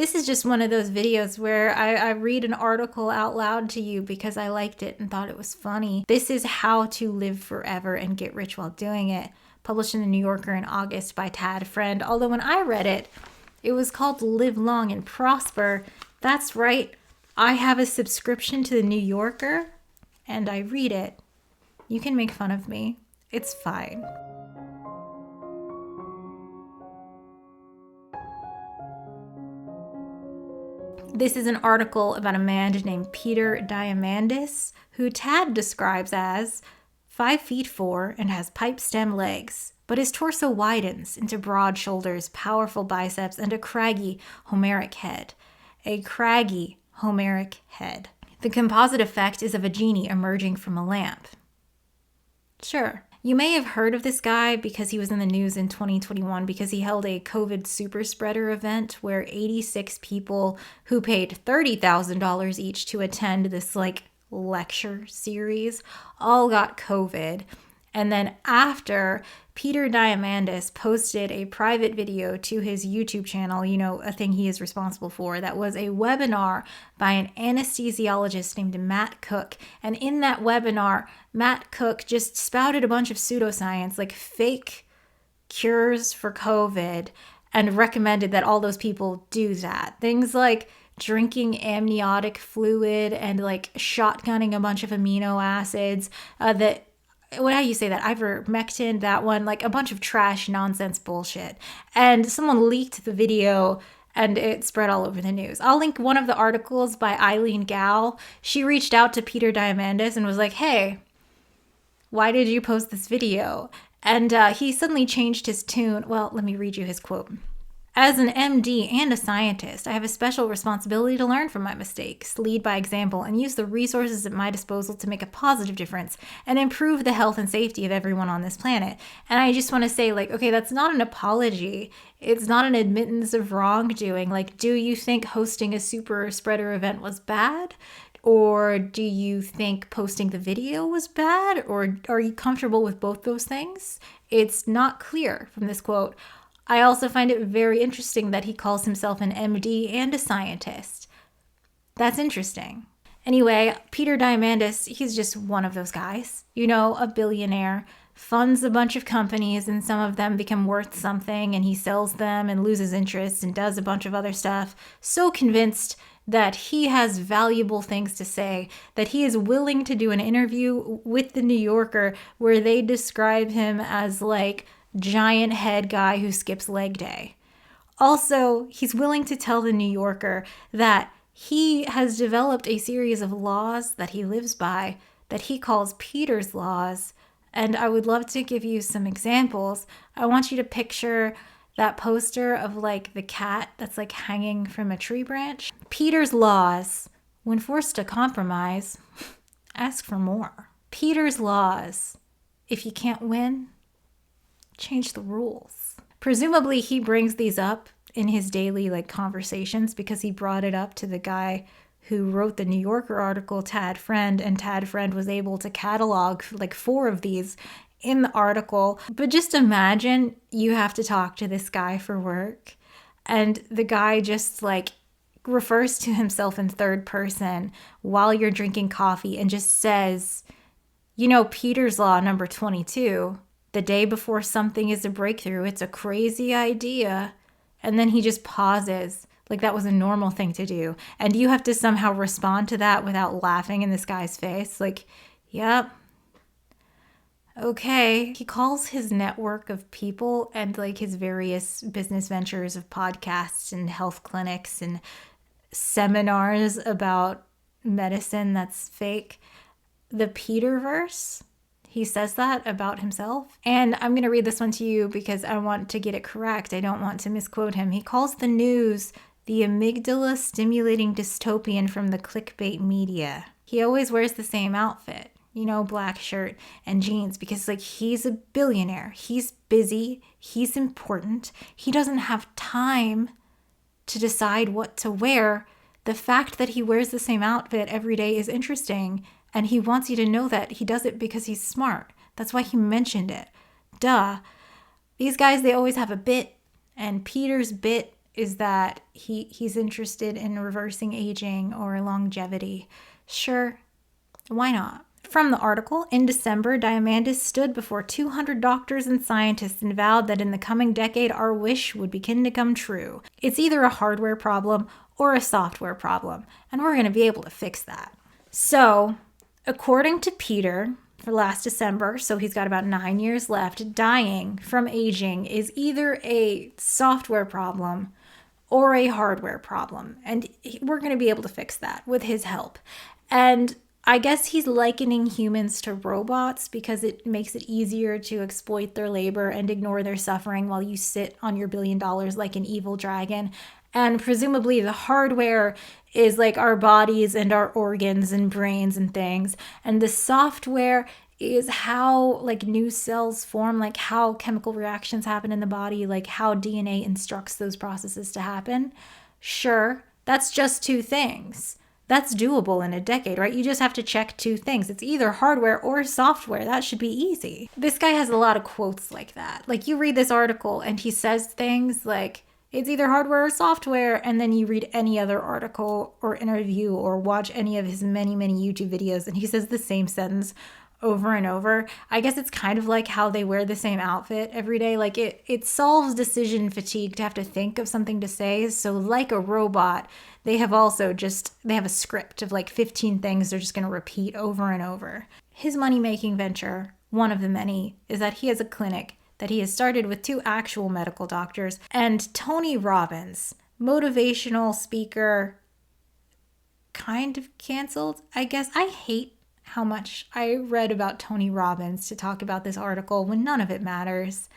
This is just one of those videos where I read an article out loud to you because I liked it and thought it was funny. This is How to Live Forever and Get Rich While Doing It, published in the New Yorker in August by Tad Friend. Although when I read it, it was called Live Long and Prosper. That's right. I have a subscription to the New Yorker and I read it. You can make fun of me. It's fine. This is an article about a man named Peter Diamandis, who Tad describes as 5'4" and has pipe stem legs, but his torso widens into broad shoulders, powerful biceps, and a craggy Homeric head. A craggy Homeric head. The composite effect is of a genie emerging from a lamp. Sure. You may have heard of this guy because he was in the news in 2021 because he held a COVID super spreader event where 86 people who paid $30,000 each to attend this lecture series all got COVID. And then after, Peter Diamandis posted a private video to his YouTube channel, a thing he is responsible for, that was a webinar by an anesthesiologist named Matt Cook. And in that webinar, Matt Cook just spouted a bunch of pseudoscience, like fake cures for COVID, and recommended that all those people do that. Things like drinking amniotic fluid and shotgunning a bunch of amino acids how do you say that? Ivermectin, that one, a bunch of trash nonsense bullshit. And someone leaked the video and it spread all over the news. I'll link one of the articles by Eileen Gao. She reached out to Peter Diamandis and was like, hey, why did you post this video? And he suddenly changed his tune. Well, let me read you his quote. As an MD and a scientist, I have a special responsibility to learn from my mistakes, lead by example, and use the resources at my disposal to make a positive difference and improve the health and safety of everyone on this planet. And I just want to say, okay, that's not an apology. It's not an admittance of wrongdoing. Do you think hosting a super spreader event was bad? Or do you think posting the video was bad? Or are you comfortable with both those things? It's not clear from this quote. I also find it very interesting that he calls himself an MD and a scientist. That's interesting. Anyway, Peter Diamandis, he's just one of those guys. A billionaire, funds a bunch of companies and some of them become worth something and he sells them and loses interest and does a bunch of other stuff. So convinced that he has valuable things to say that he is willing to do an interview with the New Yorker where they describe him as giant head guy who skips leg day. Also, he's willing to tell the New Yorker that he has developed a series of laws that he lives by that he calls Peter's laws. And I would love to give you some examples. I want you to picture that poster of the cat that's hanging from a tree branch. Peter's laws. When forced to compromise, ask for more. Peter's laws. If you can't win, change the rules. Presumably he brings these up in his daily conversations because he brought it up to the guy who wrote the New Yorker article, Tad Friend, and Tad Friend was able to catalog 4 of these in the article. But just imagine you have to talk to this guy for work and the guy just refers to himself in third person while you're drinking coffee and just says, Peter's law number 22, the day before something is a breakthrough, it's a crazy idea. And then he just pauses that was a normal thing to do. And you have to somehow respond to that without laughing in this guy's face. Yep. Okay. He calls his network of people and his various business ventures of podcasts and health clinics and seminars about medicine that's fake the Peterverse. He says that about himself. And I'm going to read this one to you because I want to get it correct. I don't want to misquote him. He calls the news the amygdala stimulating dystopian from the clickbait media. He always wears the same outfit, black shirt and jeans because he's a billionaire. He's busy. He's important. He doesn't have time to decide what to wear. The fact that he wears the same outfit every day is interesting. And he wants you to know that he does it because he's smart. That's why he mentioned it. Duh. These guys, they always have a bit. And Peter's bit is that he's interested in reversing aging or longevity. Sure, why not? From the article, in December, Diamandis stood before 200 doctors and scientists and vowed that in the coming decade, our wish would begin to come true. It's either a hardware problem or a software problem, and we're going to be able to fix that. So, according to Peter, for last December, so he's got about 9 years left, dying from aging is either a software problem or a hardware problem, and we're going to be able to fix that with his help. And I guess he's likening humans to robots because it makes it easier to exploit their labor and ignore their suffering while you sit on your $1 billion like an evil dragon. And presumably the hardware is like our bodies and our organs and brains and things. And the software is how like new cells form, like how chemical reactions happen in the body, like how DNA instructs those processes to happen. Sure, that's just two things. That's doable in a decade, right? You just have to check two things. It's either hardware or software. That should be easy. This guy has a lot of quotes like that. Like you read this article and he says things like, it's either hardware or software, and then you read any other article or interview or watch any of his many, many YouTube videos and he says the same sentence over and over. I guess it's kind of like how they wear the same outfit every day. Like it solves decision fatigue to have to think of something to say. So like a robot, they have a script of like 15 things they're just going to repeat over and over. His money-making venture, one of the many, is that he has a clinic that he has started with 2 actual medical doctors. And Tony Robbins, motivational speaker, kind of canceled, I guess. I hate how much I read about Tony Robbins to talk about this article when none of it matters.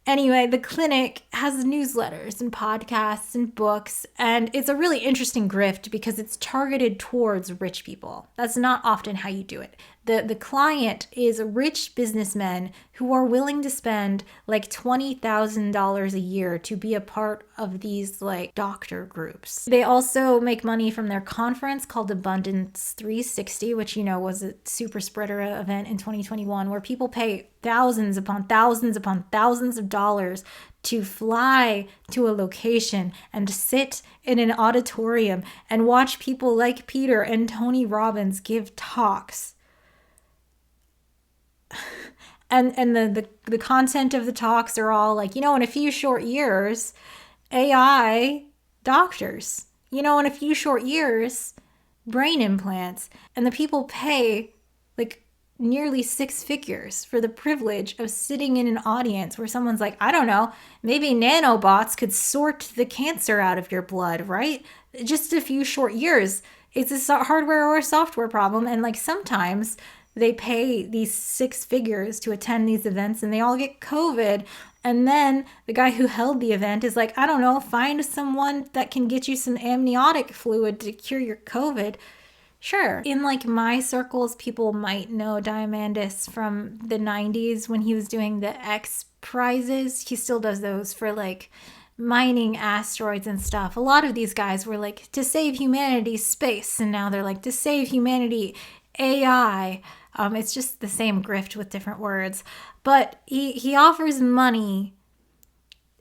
Anyway, the clinic has newsletters and podcasts and books, and it's a really interesting grift because it's targeted towards rich people. That's not often how you do it. The client is rich businessmen who are willing to spend like $20,000 a year to be a part of these like doctor groups. They also make money from their conference called Abundance 360, which, was a super spreader event in 2021 where people pay thousands upon thousands upon thousands of dollars to fly to a location and sit in an auditorium and watch people like Peter and Tony Robbins give talks. And the content of the talks are all like, in a few short years, AI doctors, in a few short years, brain implants. And the people pay like nearly 6 figures for the privilege of sitting in an audience where someone's like, I don't know, maybe nanobots could sort the cancer out of your blood, right? Just a few short years. It's a hardware or a software problem. And like sometimes they pay these 6 figures to attend these events and they all get COVID. And then the guy who held the event is like, I don't know, find someone that can get you some amniotic fluid to cure your COVID. Sure. In like my circles, people might know Diamandis from the 90s when he was doing the X prizes. He still does those for like mining asteroids and stuff. A lot of these guys were like, to save humanity, space. And now they're like, to save humanity, AI. It's just the same grift with different words. But he offers money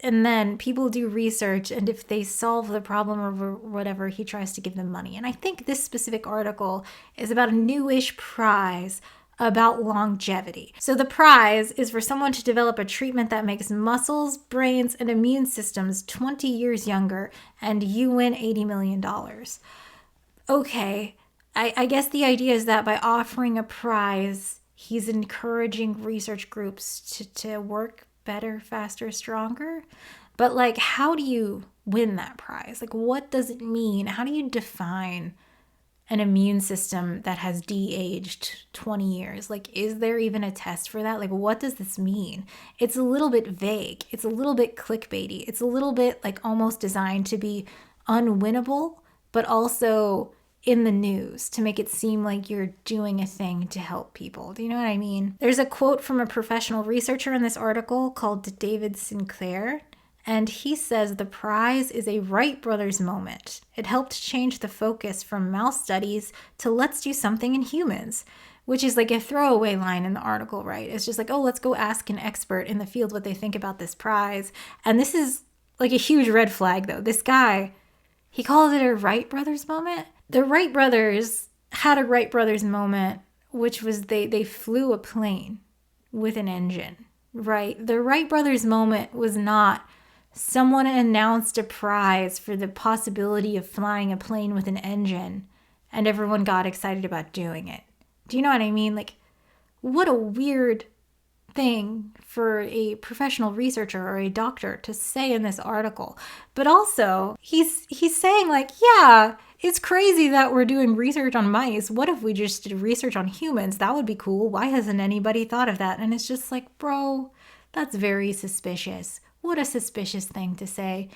and then people do research, and if they solve the problem or whatever, he tries to give them money. And I think this specific article is about a newish prize about longevity. So the prize is for someone to develop a treatment that makes muscles, brains, and immune systems 20 years younger, and you win $80 million. Okay, I guess the idea is that by offering a prize, he's encouraging research groups to work better, faster, stronger. But like, how do you win that prize? Like, what does it mean? How do you define an immune system that has de-aged 20 years? Like, is there even a test for that? Like, what does this mean? It's a little bit vague. It's a little bit clickbaity. It's a little bit like almost designed to be unwinnable, but also in the news to make it seem like you're doing a thing to help people. Do you know what I mean? There's a quote from a professional researcher in this article called David Sinclair, and he says the prize is a Wright brothers moment. It helped change the focus from mouse studies to let's do something in humans, which is like a throwaway line in the article, right? It's just like, oh, let's go ask an expert in the field what they think about this prize. And this is like a huge red flag though. This guy, he calls it a Wright brothers moment. The Wright brothers had a Wright brothers moment, which was they flew a plane with an engine, right? The Wright brothers moment was not someone announced a prize for the possibility of flying a plane with an engine and everyone got excited about doing it. Do you know what I mean? Like, what a weird thing for a professional researcher or a doctor to say in this article. But also, he's saying like, yeah, it's crazy that we're doing research on mice. What if we just did research on humans? That would be cool. Why hasn't anybody thought of that? And it's just like, bro, that's very suspicious. What a suspicious thing to say.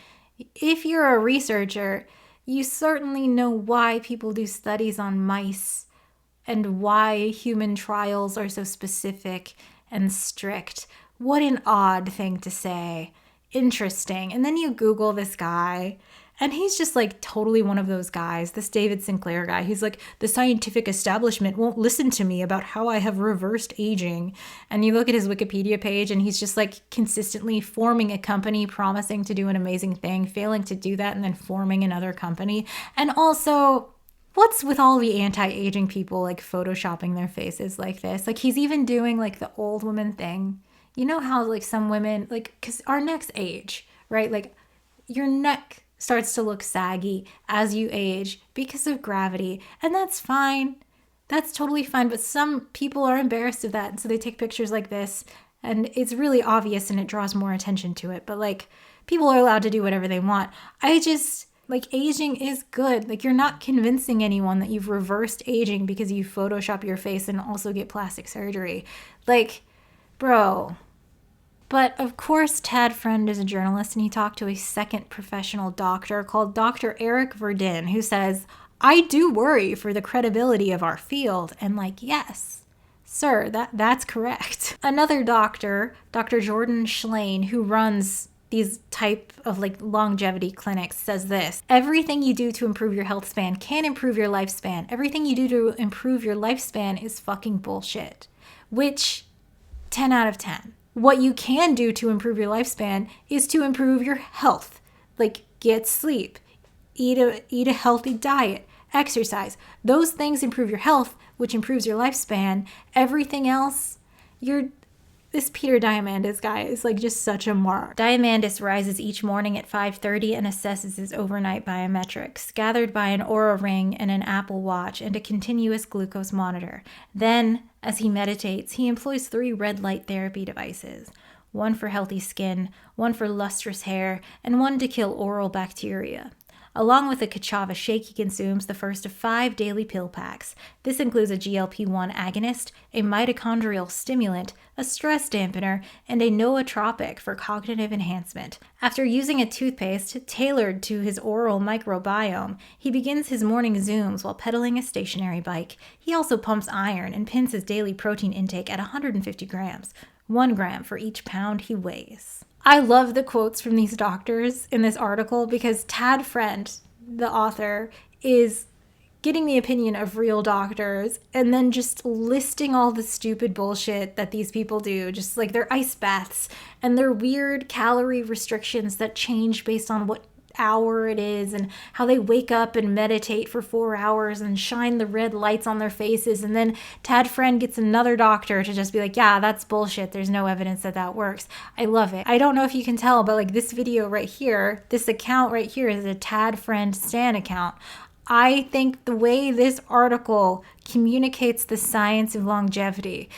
If you're a researcher, you certainly know why people do studies on mice and why human trials are so specific and strict. What an odd thing to say. Interesting. And then you Google this guy, and he's just like totally one of those guys, this David Sinclair guy. He's like, the scientific establishment won't listen to me about how I have reversed aging. And you look at his Wikipedia page, and he's just like consistently forming a company, promising to do an amazing thing, failing to do that, and then forming another company. And also, what's with all the anti-aging people like photoshopping their faces like this? Like, he's even doing like the old woman thing. You know how like some women, like, because our necks age, right? Like, your neck starts to look saggy as you age because of gravity. And that's fine. That's totally fine. But some people are embarrassed of that. And so they take pictures like this. And it's really obvious and it draws more attention to it. But like, people are allowed to do whatever they want. Like, aging is good. Like, you're not convincing anyone that you've reversed aging because you Photoshop your face and also get plastic surgery. Like, bro. But of course, Tad Friend is a journalist, and he talked to a second professional doctor called Dr. Eric Verdin, who says, I do worry for the credibility of our field. And like, yes, sir, that's correct. Another doctor, Dr. Jordan Schlane, who runs these type of like longevity clinics, says this: everything you do to improve your health span can improve your lifespan. Everything you do to improve your lifespan is fucking bullshit. Which, 10 out of 10. What you can do to improve your lifespan is to improve your health. Like, get sleep, eat a healthy diet, exercise. Those things improve your health, which improves your lifespan. Everything else, this Peter Diamandis guy is like just such a mark. Diamandis rises each morning at 5:30 and assesses his overnight biometrics, gathered by an Oura Ring and an Apple Watch and a continuous glucose monitor. Then, as he meditates, he employs 3 red light therapy devices, one for healthy skin, one for lustrous hair, and one to kill oral bacteria. Along with a Kachava shake, he consumes the first of 5 daily pill packs. This includes a GLP-1 agonist, a mitochondrial stimulant, a stress dampener, and a nootropic for cognitive enhancement. After using a toothpaste tailored to his oral microbiome, he begins his morning Zooms while pedaling a stationary bike. He also pumps iron and pins his daily protein intake at 150 grams, 1 gram for each pound he weighs. I love the quotes from these doctors in this article because Tad Friend, the author, is getting the opinion of real doctors and then just listing all the stupid bullshit that these people do, just like their ice baths and their weird calorie restrictions that change based on what hour it is, and how they wake up and meditate for 4 hours and shine the red lights on their faces. And then Tad Friend gets another doctor to just be like, yeah, that's bullshit. There's no evidence that works. I love it. I don't know if you can tell, but like this video right here, this account right here is a Tad Friend Stan account. I think the way this article communicates the science of longevity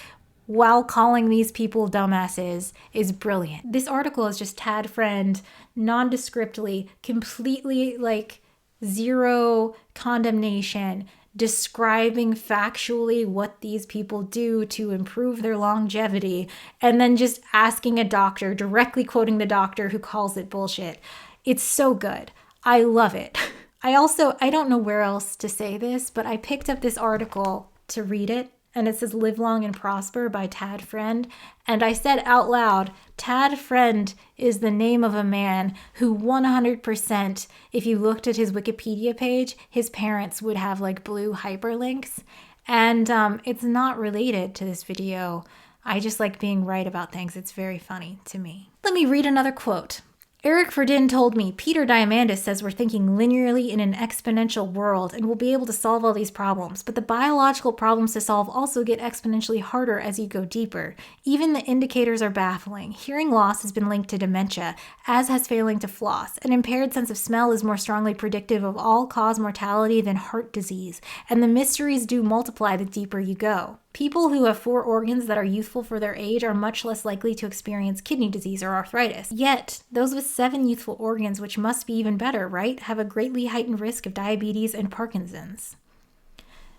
while calling these people dumbasses is brilliant. This article is just Tad Friend nondescriptly, completely like zero condemnation, describing factually what these people do to improve their longevity, and then just asking a doctor, directly quoting the doctor who calls it bullshit. It's so good. I love it. I don't know where else to say this, but I picked up this article to read it, and it says Live Long and Prosper by Tad Friend. And I said out loud, Tad Friend is the name of a man who 100%, if you looked at his Wikipedia page, his parents would have like blue hyperlinks. And it's not related to this video. I just like being right about things. It's very funny to me. Let me read another quote. Eric Verdin told me, Peter Diamandis says we're thinking linearly in an exponential world and we'll be able to solve all these problems, but the biological problems to solve also get exponentially harder as you go deeper. Even the indicators are baffling. Hearing loss has been linked to dementia, as has failing to floss. An impaired sense of smell is more strongly predictive of all-cause mortality than heart disease, and the mysteries do multiply the deeper you go. People who have 4 organs that are youthful for their age are much less likely to experience kidney disease or arthritis. Yet, those with 7 youthful organs, which must be even better, right, have a greatly heightened risk of diabetes and Parkinson's.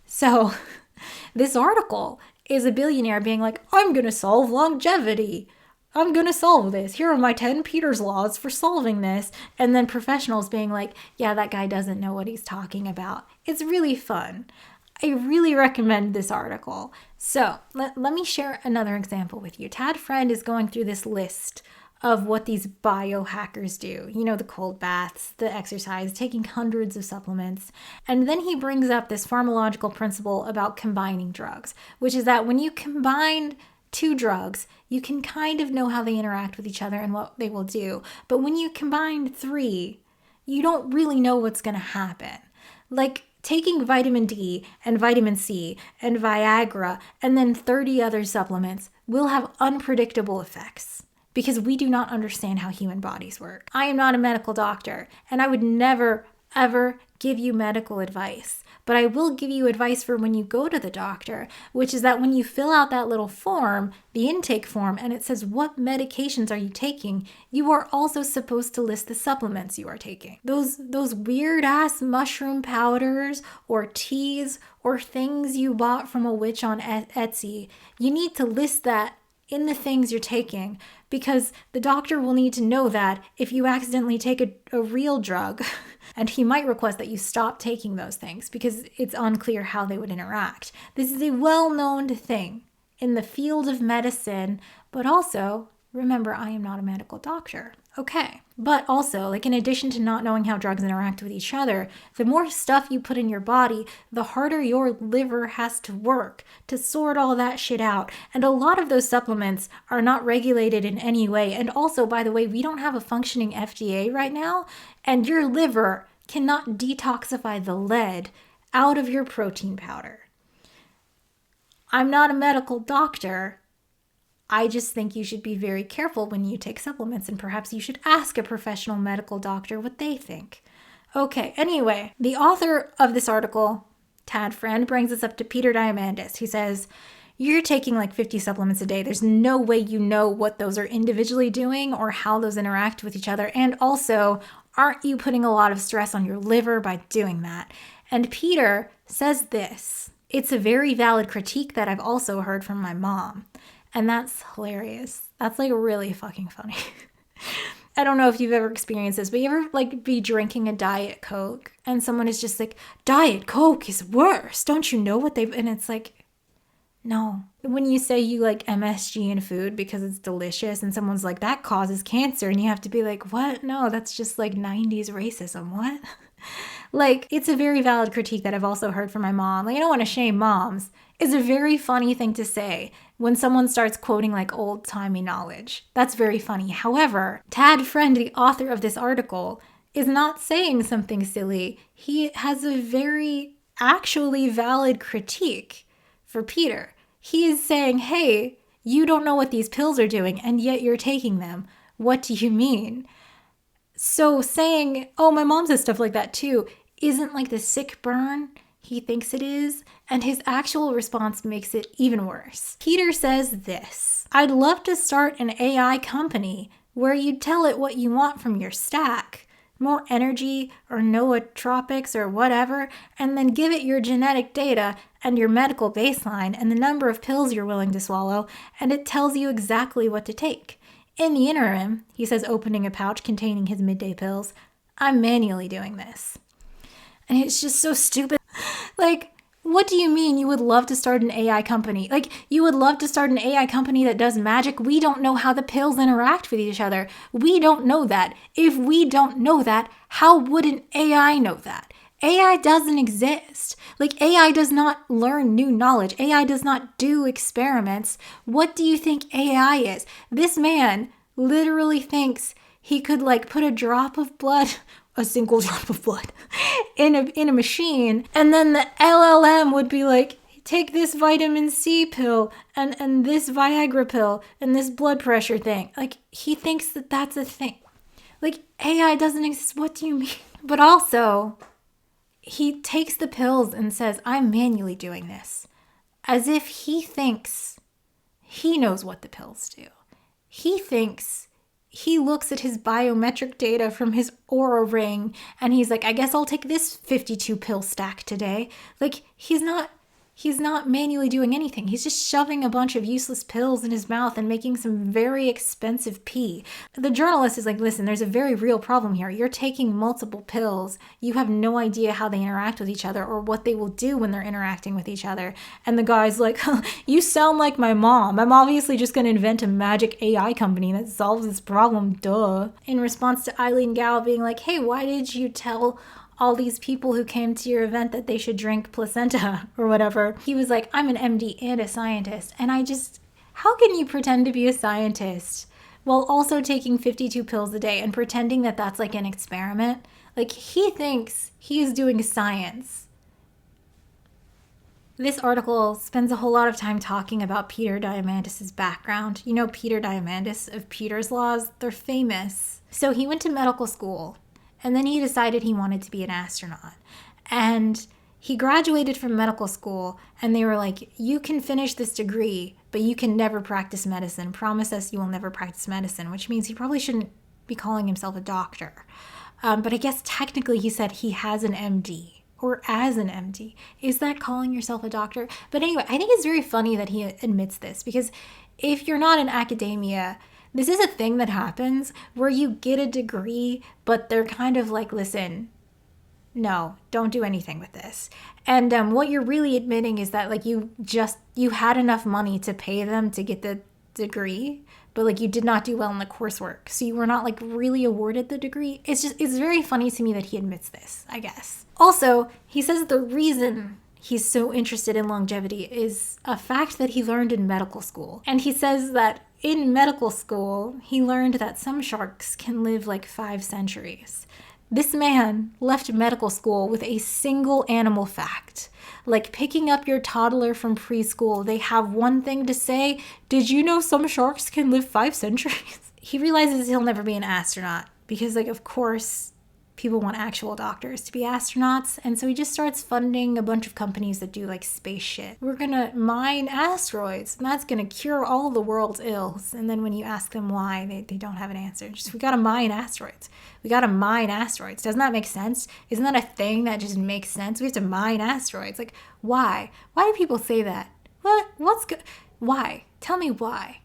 So, this article is a billionaire being like, I'm going to solve longevity. I'm going to solve this. Here are my 10 Peters laws for solving this. And then professionals being like, yeah, that guy doesn't know what he's talking about. It's really fun. I really recommend this article. So let me share another example with you. Tad Friend is going through this list of what these biohackers do. You know, the cold baths, the exercise, taking hundreds of supplements. And then he brings up this pharmacological principle about combining drugs, which is that when you combine 2 drugs, you can kind of know how they interact with each other and what they will do. But when you combine 3, you don't really know what's going to happen. Like, taking vitamin D and vitamin C and Viagra and then 30 other supplements will have unpredictable effects because we do not understand how human bodies work. I am not a medical doctor, and I would never, ever give you medical advice. But I will give you advice for when you go to the doctor, which is that when you fill out that little form, the intake form, and it says what medications are you taking, you are also supposed to list the supplements you are taking. Those weird-ass mushroom powders or teas or things you bought from a witch on Etsy, you need to list that in the things you're taking, because the doctor will need to know that if you accidentally take a real drug, and he might request that you stop taking those things because it's unclear how they would interact. This is a well-known thing in the field of medicine, but also, remember, I am not a medical doctor. Okay. But also, like, in addition to not knowing how drugs interact with each other, the more stuff you put in your body, the harder your liver has to work to sort all that shit out. And a lot of those supplements are not regulated in any way. And also, by the way, we don't have a functioning FDA right now, and your liver cannot detoxify the lead out of your protein powder. I'm not a medical doctor. I just think you should be very careful when you take supplements, and perhaps you should ask a professional medical doctor what they think. Okay, anyway, the author of this article, Tad Friend, brings us up to Peter Diamandis. He says, you're taking like 50 supplements a day. There's no way you know what those are individually doing or how those interact with each other. And also, aren't you putting a lot of stress on your liver by doing that? And Peter says this. It's a very valid critique that I've also heard from my mom. And that's hilarious. That's like really fucking funny. I don't know if you've ever experienced this, but you ever like be drinking a Diet Coke and someone is just like, Diet Coke is worse. Don't you know what they've... And it's like, no. When you say you like MSG in food because it's delicious and someone's like, that causes cancer. And you have to be like, what? No, that's just like 90s racism. What? Like, it's a very valid critique that I've also heard from my mom. Like, I don't want to shame moms. It's a very funny thing to say when someone starts quoting like old-timey knowledge. That's very funny. However, Tad Friend, the author of this article, is not saying something silly. He has a very actually valid critique for Peter. He is saying, hey, you don't know what these pills are doing, and yet you're taking them. What do you mean? So saying, oh, my mom says stuff like that too, isn't like the sick burn he thinks it is, and his actual response makes it even worse. Peter says this, I'd love to start an AI company where you tell it what you want from your stack, more energy or nootropics or whatever, and then give it your genetic data and your medical baseline and the number of pills you're willing to swallow, and it tells you exactly what to take. In the interim, he says, opening a pouch containing his midday pills, I'm manually doing this. And it's just so stupid. Like, what do you mean you would love to start an AI company? Like, you would love to start an AI company that does magic? We don't know how the pills interact with each other. We don't know that. If we don't know that, how would an AI know that? AI doesn't exist. Like, AI does not learn new knowledge. AI does not do experiments. What do you think AI is? This man literally thinks he could like put a drop of blood, a single drop of blood, in a machine, and then the LLM would be like, take this vitamin C pill and this Viagra pill and this blood pressure thing. Like, he thinks that that's a thing. Like, AI doesn't exist. What do you mean? But also, he takes the pills and says, I'm manually doing this, as if he thinks he knows what the pills do. He thinks he looks at his biometric data from his Aura ring and he's like, I guess I'll take this 52 pill stack today. Like, he's not manually doing anything. He's just shoving a bunch of useless pills in his mouth and making some very expensive pee. The journalist is like, listen, there's a very real problem here. You're taking multiple pills. You have no idea how they interact with each other or what they will do when they're interacting with each other. And the guy's like, you sound like my mom. I'm obviously just going to invent a magic AI company that solves this problem. Duh. In response to Eileen Gao being like, hey, why did you tell all these people who came to your event that they should drink placenta or whatever? He was like, I'm an MD and a scientist. And how can you pretend to be a scientist while also taking 52 pills a day and pretending that that's like an experiment? Like, he thinks he's doing science. This article spends a whole lot of time talking about Peter Diamandis' background. You know Peter Diamandis of Peter's Laws? They're famous. So he went to medical school. And then he decided he wanted to be an astronaut. And he graduated from medical school, and they were like, you can finish this degree, but you can never practice medicine. Promise us you will never practice medicine, which means he probably shouldn't be calling himself a doctor. But I guess technically he said he has an MD, or as an MD. Is that calling yourself a doctor? But anyway, I think it's very funny that he admits this, because if you're not in academia, this is a thing that happens where you get a degree, but they're kind of like, listen, no, don't do anything with this. And what you're really admitting is that like you had enough money to pay them to get the degree, but like you did not do well in the coursework. So you were not like really awarded the degree. It's very funny to me that he admits this, I guess. Also, he says that the reason he's so interested in longevity is a fact that he learned in medical school. And he says that in medical school, he learned that some sharks can live like 5 centuries. This man left medical school with a single animal fact. Like picking up your toddler from preschool, they have one thing to say, did you know some sharks can live 5 centuries? He realizes he'll never be an astronaut because, like, of course, people want actual doctors to be astronauts. And so he just starts funding a bunch of companies that do like space shit. We're gonna mine asteroids and that's gonna cure all the world's ills. And then when you ask them why, they don't have an answer. Just, we gotta mine asteroids. We gotta mine asteroids. Doesn't that make sense? Isn't that a thing that just makes sense? We have to mine asteroids. Like, why? Why do people say that? Why? Tell me why.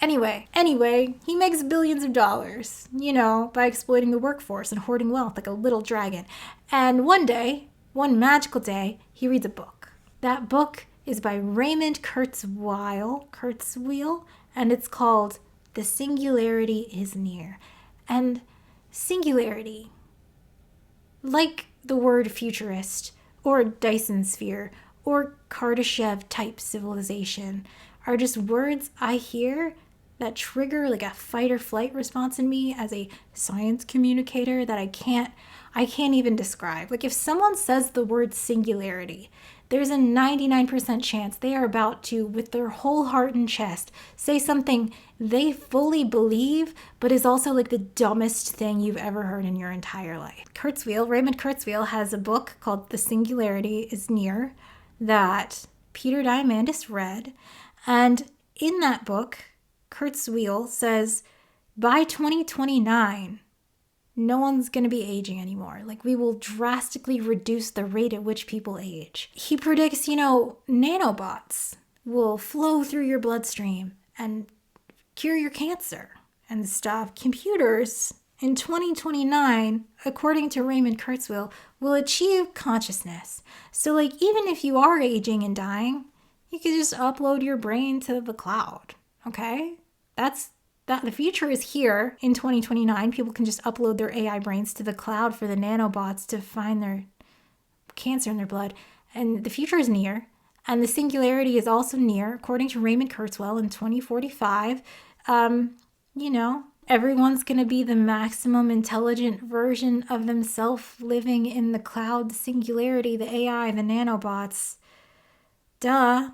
Anyway, he makes billions of dollars, by exploiting the workforce and hoarding wealth like a little dragon. And one magical day, he reads a book. That book is by Raymond Kurzweil, and it's called The Singularity is Near. And singularity, like the word futurist, or Dyson sphere, or Kardashev type civilization, are just words I hear that trigger like a fight or flight response in me as a science communicator that I can't even describe. Like, if someone says the word singularity, there's a 99% chance they are about to, with their whole heart and chest, say something they fully believe, but is also like the dumbest thing you've ever heard in your entire life. Raymond Kurzweil has a book called The Singularity is Near that Peter Diamandis read. And in that book, Kurzweil says, by 2029, no one's going to be aging anymore. Like, we will drastically reduce the rate at which people age. He predicts, nanobots will flow through your bloodstream and cure your cancer and stuff. Computers in 2029, according to Raymond Kurzweil, will achieve consciousness. So, like, even if you are aging and dying, you could just upload your brain to the cloud, okay? The future is here in 2029. People can just upload their AI brains to the cloud for the nanobots to find their cancer in their blood. And the future is near. And the singularity is also near, according to Raymond Kurzweil, in 2045. And everyone's going to be the maximum intelligent version of themselves living in the cloud, the singularity, the AI, the nanobots. Duh.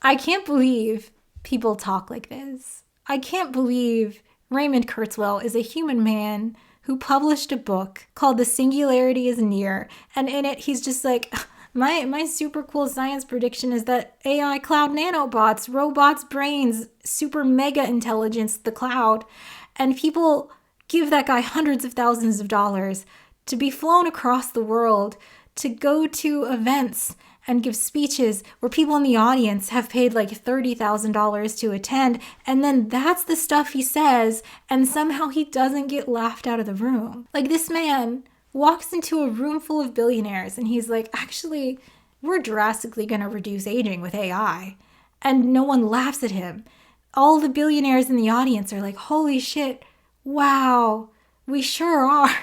I can't believe people talk like this. I can't believe Raymond Kurzweil is a human man who published a book called The Singularity is Near. And in it, he's just like, my super cool science prediction is that AI cloud nanobots, robots, brains, super mega intelligence, the cloud. And people give that guy hundreds of thousands of dollars to be flown across the world, to go to events and give speeches where people in the audience have paid like $30,000 to attend. And then that's the stuff he says. And somehow he doesn't get laughed out of the room. Like, this man walks into a room full of billionaires and he's like, actually, we're drastically going to reduce aging with AI. And no one laughs at him. All the billionaires in the audience are like, holy shit, wow, we sure are.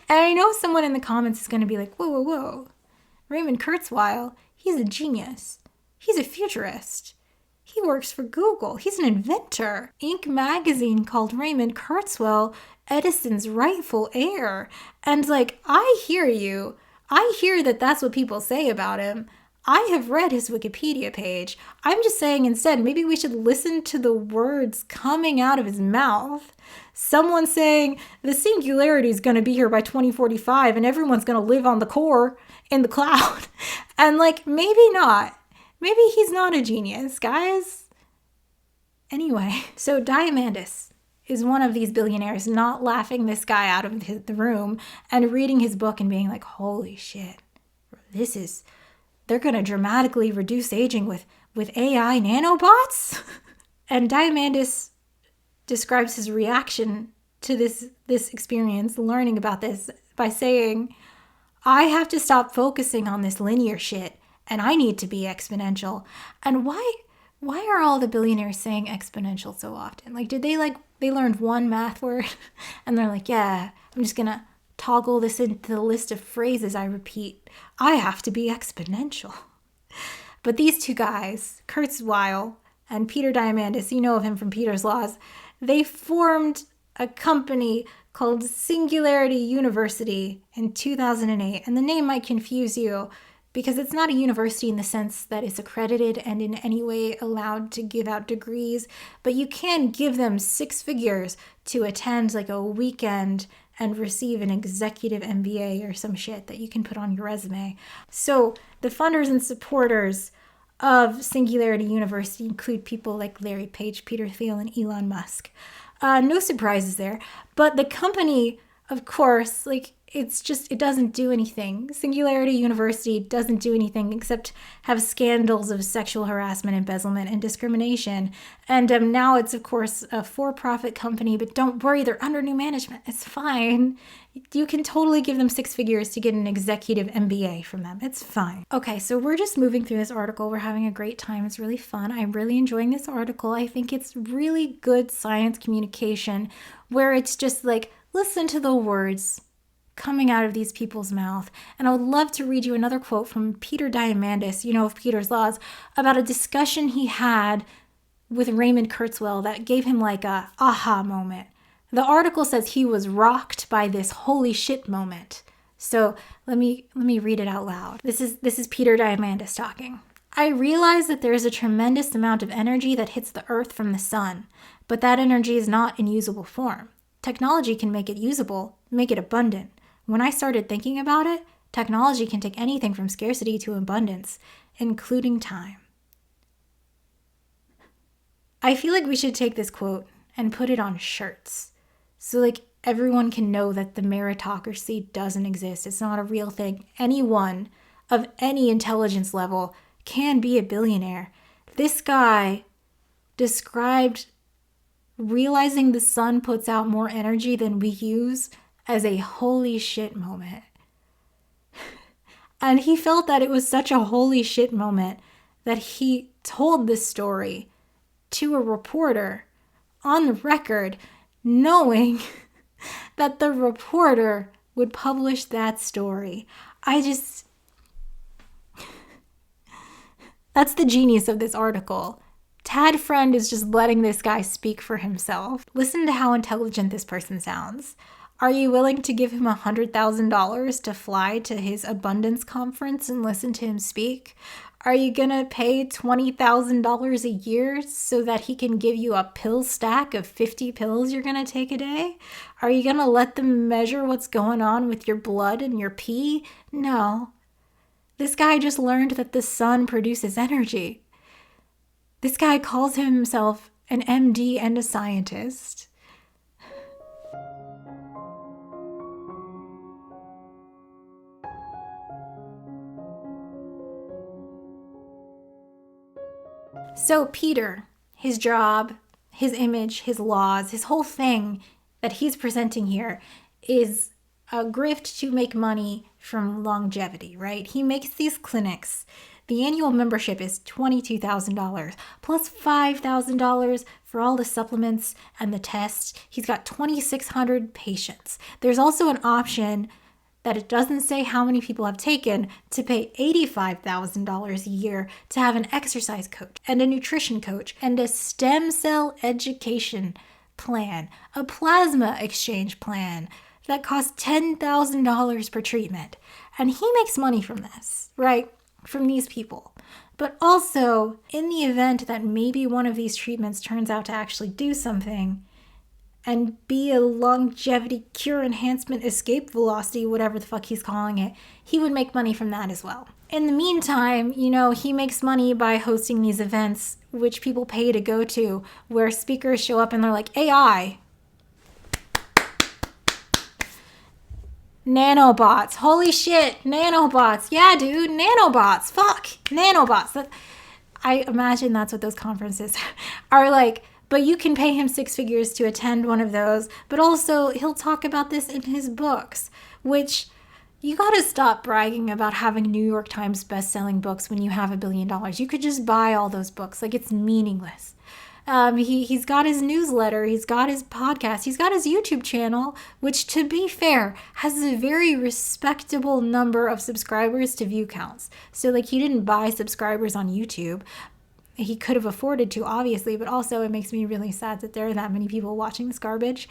And I know someone in the comments is going to be like, whoa, whoa, whoa. Raymond Kurzweil, he's a genius. He's a futurist. He works for Google. He's an inventor. Inc. magazine called Raymond Kurzweil Edison's rightful heir. And like, I hear you. I hear that that's what people say about him. I have read his Wikipedia page. I'm just saying instead, maybe we should listen to the words coming out of his mouth. Someone saying the singularity is going to be here by 2045 and everyone's going to live on the core in the cloud. And like, maybe not. Maybe he's not a genius, guys. Anyway, so Diamandis is one of these billionaires not laughing this guy out of the room and reading his book and being like, holy shit, they're going to dramatically reduce aging with AI nanobots? And Diamandis describes his reaction to this experience, learning about this, by saying, I have to stop focusing on this linear shit and I need to be exponential. And why are all the billionaires saying exponential so often? Like, did they learned one math word and they're like, yeah, I'm just going to toggle this into the list of phrases I repeat. I have to be exponential. But these two guys, Kurzweil and Peter Diamandis, you know of him from Peter's Laws, they formed a company called Singularity University in 2008. And the name might confuse you because it's not a university in the sense that it's accredited and in any way allowed to give out degrees, but you can give them 6 figures to attend like a weekend and receive an executive MBA or some shit that you can put on your resume. So the funders and supporters of Singularity University include people like Larry Page, Peter Thiel, and Elon Musk. No surprises there. But the company, of course, like, it doesn't do anything. Singularity University doesn't do anything except have scandals of sexual harassment, embezzlement, and discrimination. And now it's, of course, a for-profit company, but don't worry, they're under new management. It's fine. You can totally give them 6 figures to get an executive MBA from them. It's fine. Okay, so we're just moving through this article. We're having a great time. It's really fun. I'm really enjoying this article. I think it's really good science communication where it's just like, listen to the words coming out of these people's mouth. And I would love to read you another quote from Peter Diamandis, you know, of Peter's Laws, about a discussion he had with Raymond Kurzweil that gave him like a aha moment. The article says he was rocked by this holy shit moment. So let me read it out loud. This is Peter Diamandis talking. I realize that there is a tremendous amount of energy that hits the earth from the sun, but that energy is not in usable form. Technology can make it usable, make it abundant. When I started thinking about it, technology can take anything from scarcity to abundance, including time. I feel like we should take this quote and put it on shirts. So like everyone can know that the meritocracy doesn't exist. It's not a real thing. Anyone of any intelligence level can be a billionaire. This guy described realizing the sun puts out more energy than we use as a holy shit moment. And he felt that it was such a holy shit moment that he told this story to a reporter on the record, knowing that the reporter would publish that story. That's the genius of this article. Tad Friend is just letting this guy speak for himself. Listen to how intelligent this person sounds. Are you willing to give him $100,000 to fly to his abundance conference and listen to him speak? Are you gonna pay $20,000 a year so that he can give you a pill stack of 50 pills you're gonna take a day? Are you gonna let them measure what's going on with your blood and your pee? No. This guy just learned that the sun produces energy. This guy calls himself an MD and a scientist. So Peter, his job, his image, his laws, his whole thing that he's presenting here is a grift to make money from longevity, right? He makes these clinics. The annual membership is $22,000 plus $5,000 for all the supplements and the tests. He's got 2,600 patients. There's also an option that it doesn't say how many people have taken to pay $85,000 a year to have an exercise coach and a nutrition coach and a stem cell education plan, a plasma exchange plan that costs $10,000 per treatment. And he makes money from this, right? From these people. But also, in the event that maybe one of these treatments turns out to actually do something and be a longevity cure enhancement escape velocity, whatever the fuck he's calling it, he would make money from that as well. In the meantime, he makes money by hosting these events, which people pay to go to, where speakers show up and they're like, AI, nanobots, holy shit, nanobots, yeah dude, nanobots, fuck, nanobots. I imagine that's what those conferences are like. But you can pay him 6 figures to attend one of those. But also, he'll talk about this in his books, which you gotta stop bragging about having New York Times best-selling books when you have $1 billion. You could just buy all those books. Like, it's meaningless. He's got his newsletter, he's got his podcast, he's got his YouTube channel, which, to be fair, has a very respectable number of subscribers to view counts. So, he didn't buy subscribers on YouTube. He could have afforded to, obviously, but also it makes me really sad that there are that many people watching this garbage.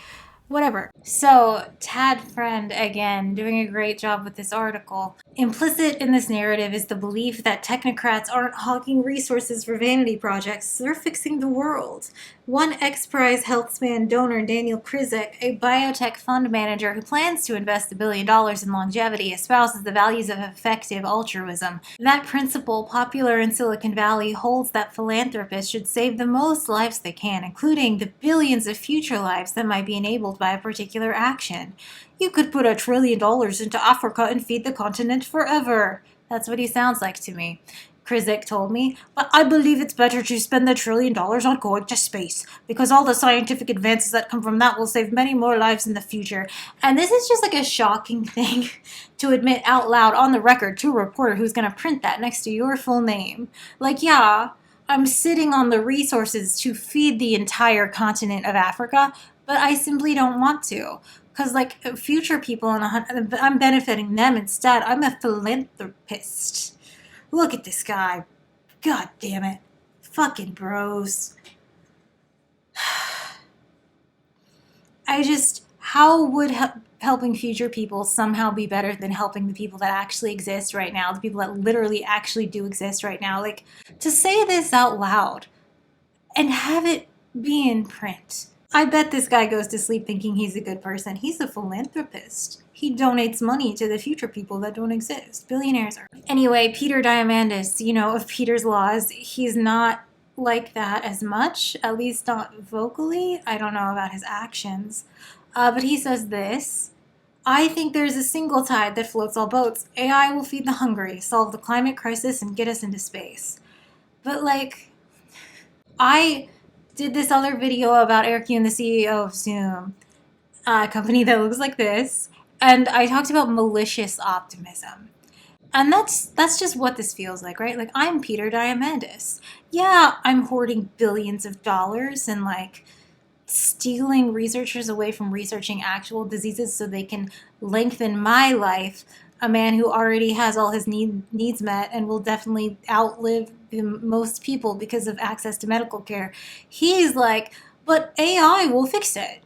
Whatever. So, Tad Friend, again, doing a great job with this article. Implicit in this narrative is the belief that technocrats aren't hogging resources for vanity projects. They're fixing the world. One X-Prize HealthSpan donor, Daniel Krizek, a biotech fund manager who plans to invest $1 billion in longevity, espouses the values of effective altruism. That principle, popular in Silicon Valley, holds that philanthropists should save the most lives they can, including the billions of future lives that might be enabled by a particular action. You could put $1 trillion into Africa and feed the continent forever. That's what he sounds like to me. Krizek told me, but I believe it's better to spend the $1 trillion on going to space, because all the scientific advances that come from that will save many more lives in the future. And this is just a shocking thing to admit out loud on the record to a reporter who's going to print that next to your full name. Yeah, I'm sitting on the resources to feed the entire continent of Africa, but I simply don't want to. Because, future people, I'm benefiting them instead. I'm a philanthropist. Look at this guy. God damn it. Fucking bros. How would helping future people somehow be better than helping the people that actually exist right now? The people that literally actually do exist right now? To say this out loud and have it be in print. I bet this guy goes to sleep thinking he's a good person. He's a philanthropist. He donates money to the future people that don't exist. Billionaires are. Anyway, Peter Diamandis, of Peter's Laws, he's not like that as much, at least not vocally. I don't know about his actions. But he says this: I think there's a single tide that floats all boats. AI will feed the hungry, solve the climate crisis, and get us into space. But I did this other video about Eric Yuan, the CEO of Zoom, a company that looks like this, and I talked about malicious optimism. And that's just what this feels like, right? I'm Peter Diamandis. Yeah, I'm hoarding billions of dollars and stealing researchers away from researching actual diseases so they can lengthen my life, a man who already has all his needs met and will definitely outlive most people because of access to medical care. He's like, but AI will fix it.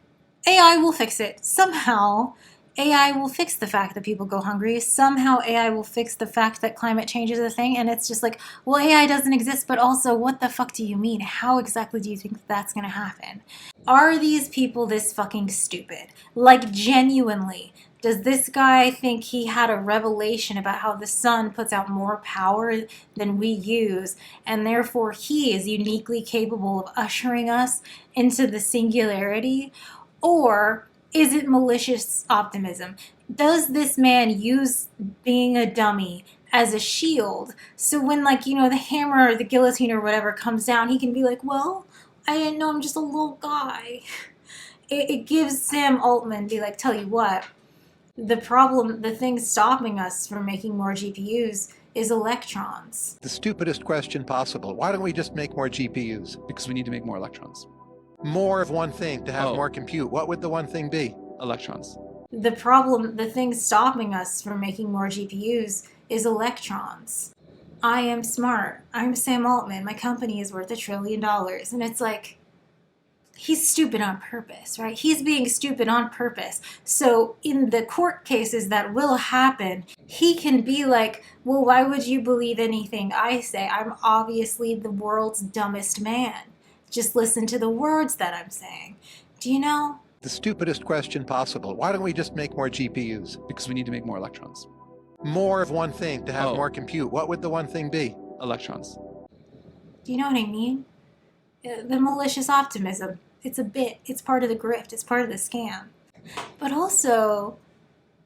AI will fix it. Somehow, AI will fix the fact that people go hungry. Somehow AI will fix the fact that climate change is a thing. And it's just like, well, AI doesn't exist, but also what the fuck do you mean? How exactly do you think that's going to happen? Are these people this fucking stupid? Like, genuinely. Does this guy think he had a revelation about how the sun puts out more power than we use, and therefore he is uniquely capable of ushering us into the singularity? Or is it malicious optimism? Does this man use being a dummy as a shield? So when, like, you know, the hammer or the guillotine or whatever comes down, he can be like, well, I didn't know, I'm just a little guy. It gives Sam Altman be like, tell you what, the thing stopping us from making more GPUs is electrons. The stupidest question possible. Why don't we just make more GPUs? Because we need to make more electrons. More of one thing to have more compute. What would the one thing be? Electrons. The thing stopping us from making more GPUs is electrons. I am smart. I'm Sam Altman. My company is worth $1 trillion. And it's like, he's stupid on purpose, right? He's being stupid on purpose. So in the court cases that will happen, he can be like, well, why would you believe anything I say? I'm obviously the world's dumbest man. Just listen to the words that I'm saying. Do you know? The stupidest question possible. Why don't we just make more GPUs? Because we need to make more electrons. More of one thing to have more compute. What would the one thing be? Electrons. Do you know what I mean? The malicious optimism. It's a bit. It's part of the grift. It's part of the scam. But also,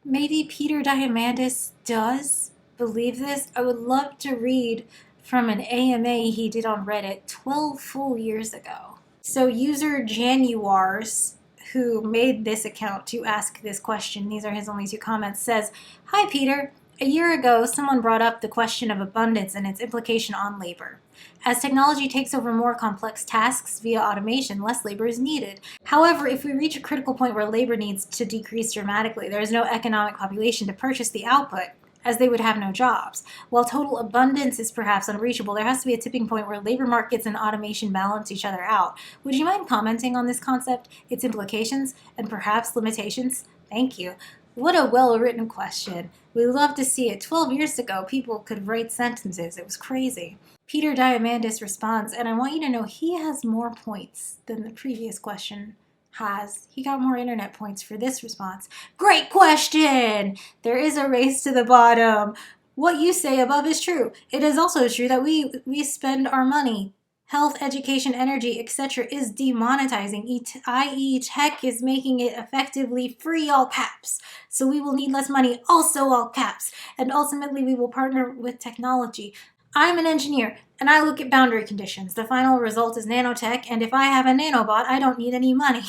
maybe Peter Diamandis does believe this. I would love to read from an AMA he did on Reddit 12 full years ago. So user Januars, who made this account to ask this question, these are his only 2 comments, says, "Hi Peter, a year ago someone brought up the question of abundance and its implication on labor. As technology takes over more complex tasks via automation, less labor is needed. However, if we reach a critical point where labor needs to decrease dramatically, there is no economic population to purchase the output, as they would have no jobs. While total abundance is perhaps unreachable, there has to be a tipping point where labor markets and automation balance each other out. Would you mind commenting on this concept, its implications, and perhaps limitations? Thank you." What a well-written question. We love to see it. 12 years ago, people could write sentences. It was crazy. Peter Diamandis responds, and I want you to know he has more points than the previous question has. He got more internet points for this response. "Great question! There is a race to the bottom. What you say above is true. It is also true that we spend our money. Health, education, energy, etc. is demonetizing, i.e. tech is making it effectively free, all caps. So we will need less money, also all caps. And ultimately we will partner with technology. I'm an engineer, and I look at boundary conditions. The final result is nanotech, and if I have a nanobot, I don't need any money."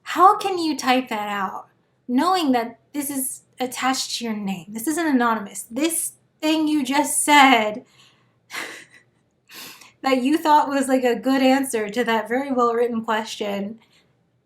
How can you type that out, knowing that this is attached to your name? This isn't anonymous. This thing you just said that you thought was like a good answer to that very well-written question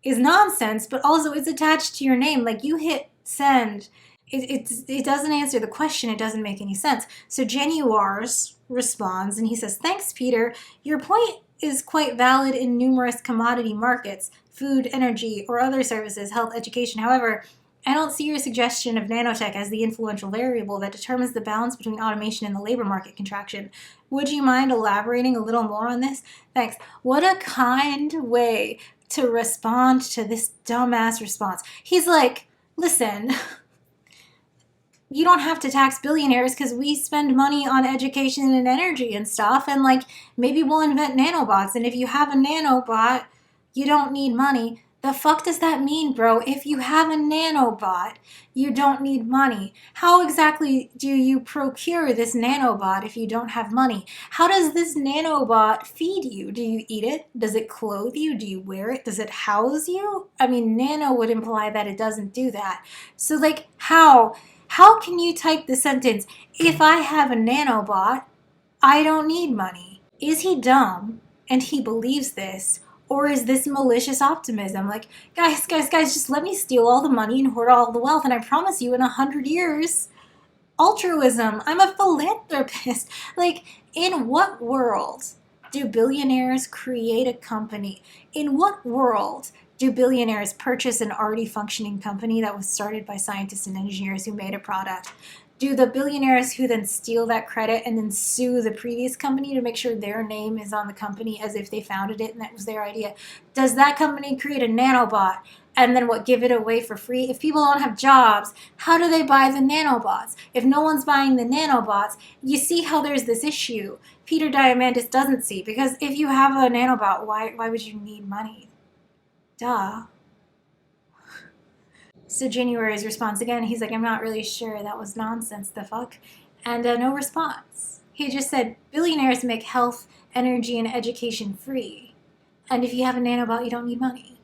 is nonsense, but also it's attached to your name. Like, you hit send. It doesn't answer the question. It doesn't make any sense. So Januars responds, and he says, "Thanks, Peter. Your point is quite valid in numerous commodity markets, food, energy, or other services, health, education. However, I don't see your suggestion of nanotech as the influential variable that determines the balance between automation and the labor market contraction. Would you mind elaborating a little more on this? Thanks." What a kind way to respond to this dumbass response. He's like, listen, you don't have to tax billionaires because we spend money on education and energy and stuff, and like, maybe we'll invent nanobots, and if you have a nanobot, you don't need money. The fuck does that mean, bro? If you have a nanobot, you don't need money. How exactly do you procure this nanobot if you don't have money? How does this nanobot feed you? Do you eat it? Does it clothe you? Do you wear it? Does it house you? I mean, nano would imply that it doesn't do that. So like, how can you type the sentence, if I have a nanobot, I don't need money? Is he dumb and he believes this? Or is this malicious optimism? Like, guys, just let me steal all the money and hoard all the wealth, and I promise you in 100 years, altruism. I'm a philanthropist. Like, in what world do billionaires create a company? In what world do billionaires purchase an already functioning company that was started by scientists and engineers who made a product? Do the billionaires who then steal that credit and then sue the previous company to make sure their name is on the company as if they founded it and that was their idea? Does that company create a nanobot and then give it away for free? If people don't have jobs, how do they buy the nanobots? If no one's buying the nanobots, you see how there's this issue. Peter Diamandis doesn't see, because if you have a nanobot, why would you need money? Duh. So January's response again, he's like, I'm not really sure, that was nonsense, the fuck? And no response. He just said, billionaires make health, energy, and education free. And if you have a nanobot, you don't need money.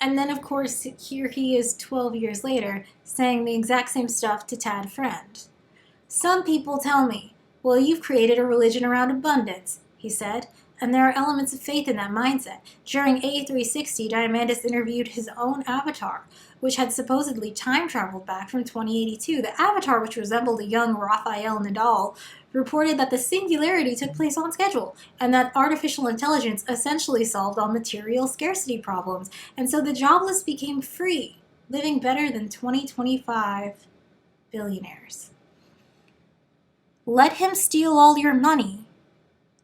And then, of course, here he is 12 years later saying the exact same stuff to Tad Friend. Some people tell me, well, you've created a religion around abundance, he said, and there are elements of faith in that mindset. During A360, Diamandis interviewed his own avatar, which had supposedly time-traveled back from 2082. The avatar, which resembled a young Rafael Nadal, reported that the singularity took place on schedule, and that artificial intelligence essentially solved all material scarcity problems, and so the jobless became free, living better than 2025 billionaires. Let him steal all your money.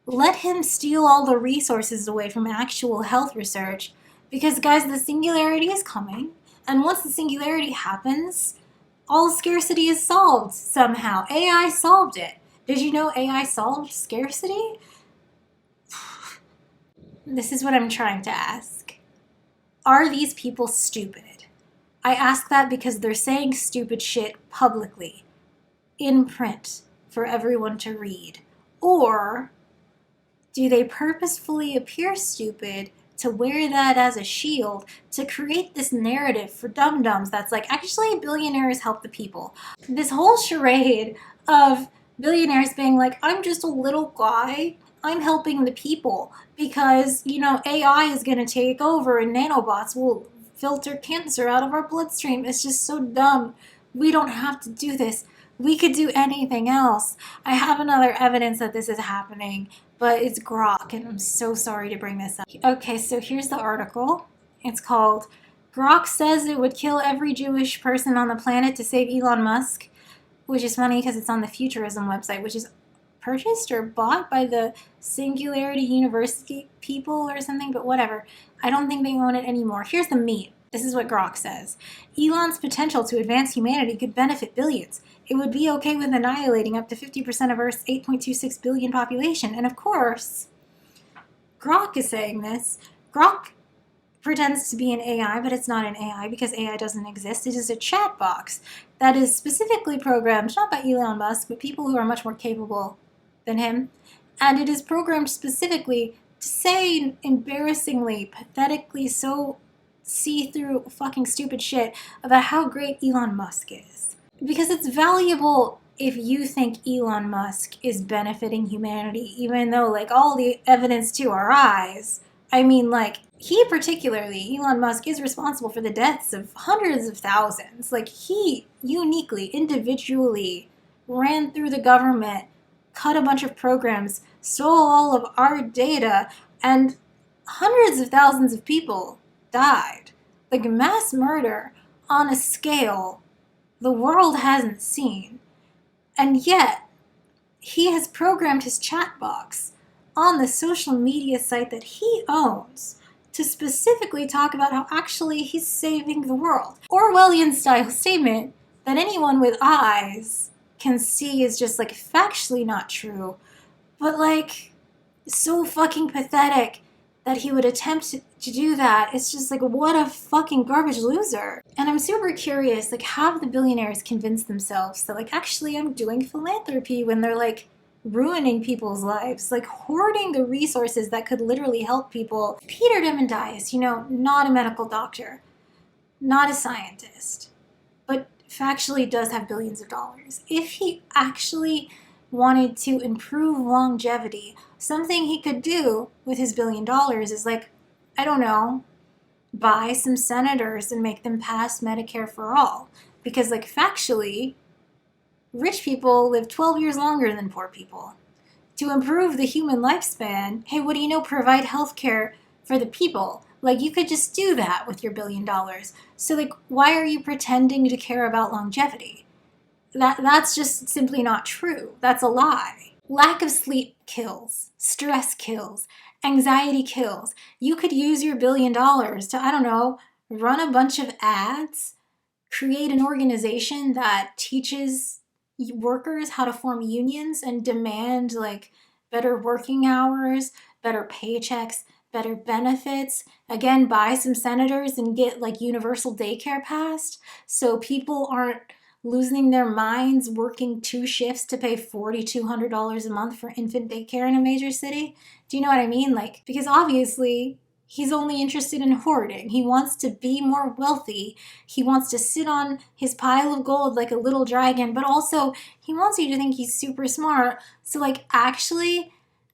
Let him steal all the resources away from actual health research, because, guys, the singularity is coming, and once the singularity happens, all scarcity is solved somehow. AI solved it. Did you know AI solved scarcity? This is what I'm trying to ask. Are these people stupid? I ask that because they're saying stupid shit publicly, in print, for everyone to read. Or do they purposefully appear stupid to wear that as a shield to create this narrative for dum-dums that's like, actually, billionaires help the people? This whole charade of billionaires being like, I'm just a little guy, I'm helping the people because, AI is going to take over and nanobots will filter cancer out of our bloodstream. It's just so dumb. We don't have to do this. We could do anything else. I have another evidence that this is happening, but it's Grok, and I'm so sorry to bring this up. Okay, so here's the article. It's called, Grok says it would kill every Jewish person on the planet to save Elon Musk, which is funny because it's on the Futurism website, which is purchased or bought by the Singularity University people or something, but whatever. I don't think they own it anymore. Here's the meat. This is what Grok says. Elon's potential to advance humanity could benefit billions. It would be okay with annihilating up to 50% of Earth's 8.26 billion population. And of course, Grok is saying this. Grok pretends to be an AI, but it's not an AI because AI doesn't exist. It is a chat box that is specifically programmed, not by Elon Musk, but people who are much more capable than him. And it is programmed specifically to say embarrassingly, pathetically, so see-through fucking stupid shit about how great Elon Musk is. Because it's valuable if you think Elon Musk is benefiting humanity, even though, all the evidence to our eyes, he particularly, Elon Musk, is responsible for the deaths of hundreds of thousands. He uniquely, individually ran through the government, cut a bunch of programs, stole all of our data, and hundreds of thousands of people died. Mass murder on a scale the world hasn't seen. And yet, he has programmed his chat box on the social media site that he owns to specifically talk about how actually he's saving the world. Orwellian-style statement that anyone with eyes can see is just, factually not true, but, so fucking pathetic that he would attempt to do that. It's just what a fucking garbage loser. And I'm super curious, have the billionaires convinced themselves that, actually, I'm doing philanthropy when they're, ruining people's lives, hoarding the resources that could literally help people. Peter Diamandis, not a medical doctor, not a scientist, but factually does have billions of dollars. If he actually wanted to improve longevity Something he could do with his $1 billion is like, I don't know, buy some senators and make them pass Medicare for all. Because, like, factually, rich people live 12 years longer than poor people. To improve the human lifespan, hey, what do you know? Provide health care for the people. Like, you could just do that with your $1 billion. So, like, why are you pretending to care about longevity? That's just simply not true. That's a lie. Lack of sleep kills. Stress kills. Anxiety kills. You could use your $1 billion to, I don't know, run a bunch of ads, create an organization that teaches workers how to form unions and demand like better working hours, better paychecks, better benefits. Again, buy some senators and get like universal daycare passed so people aren't losing their minds working 2 shifts to pay $4,200 a month for infant daycare in a major city. Do you know what I mean? Like, because obviously he's only interested in hoarding. He wants to be more wealthy. He wants to sit on his pile of gold like a little dragon, but also he wants you to think he's super smart. So like, actually,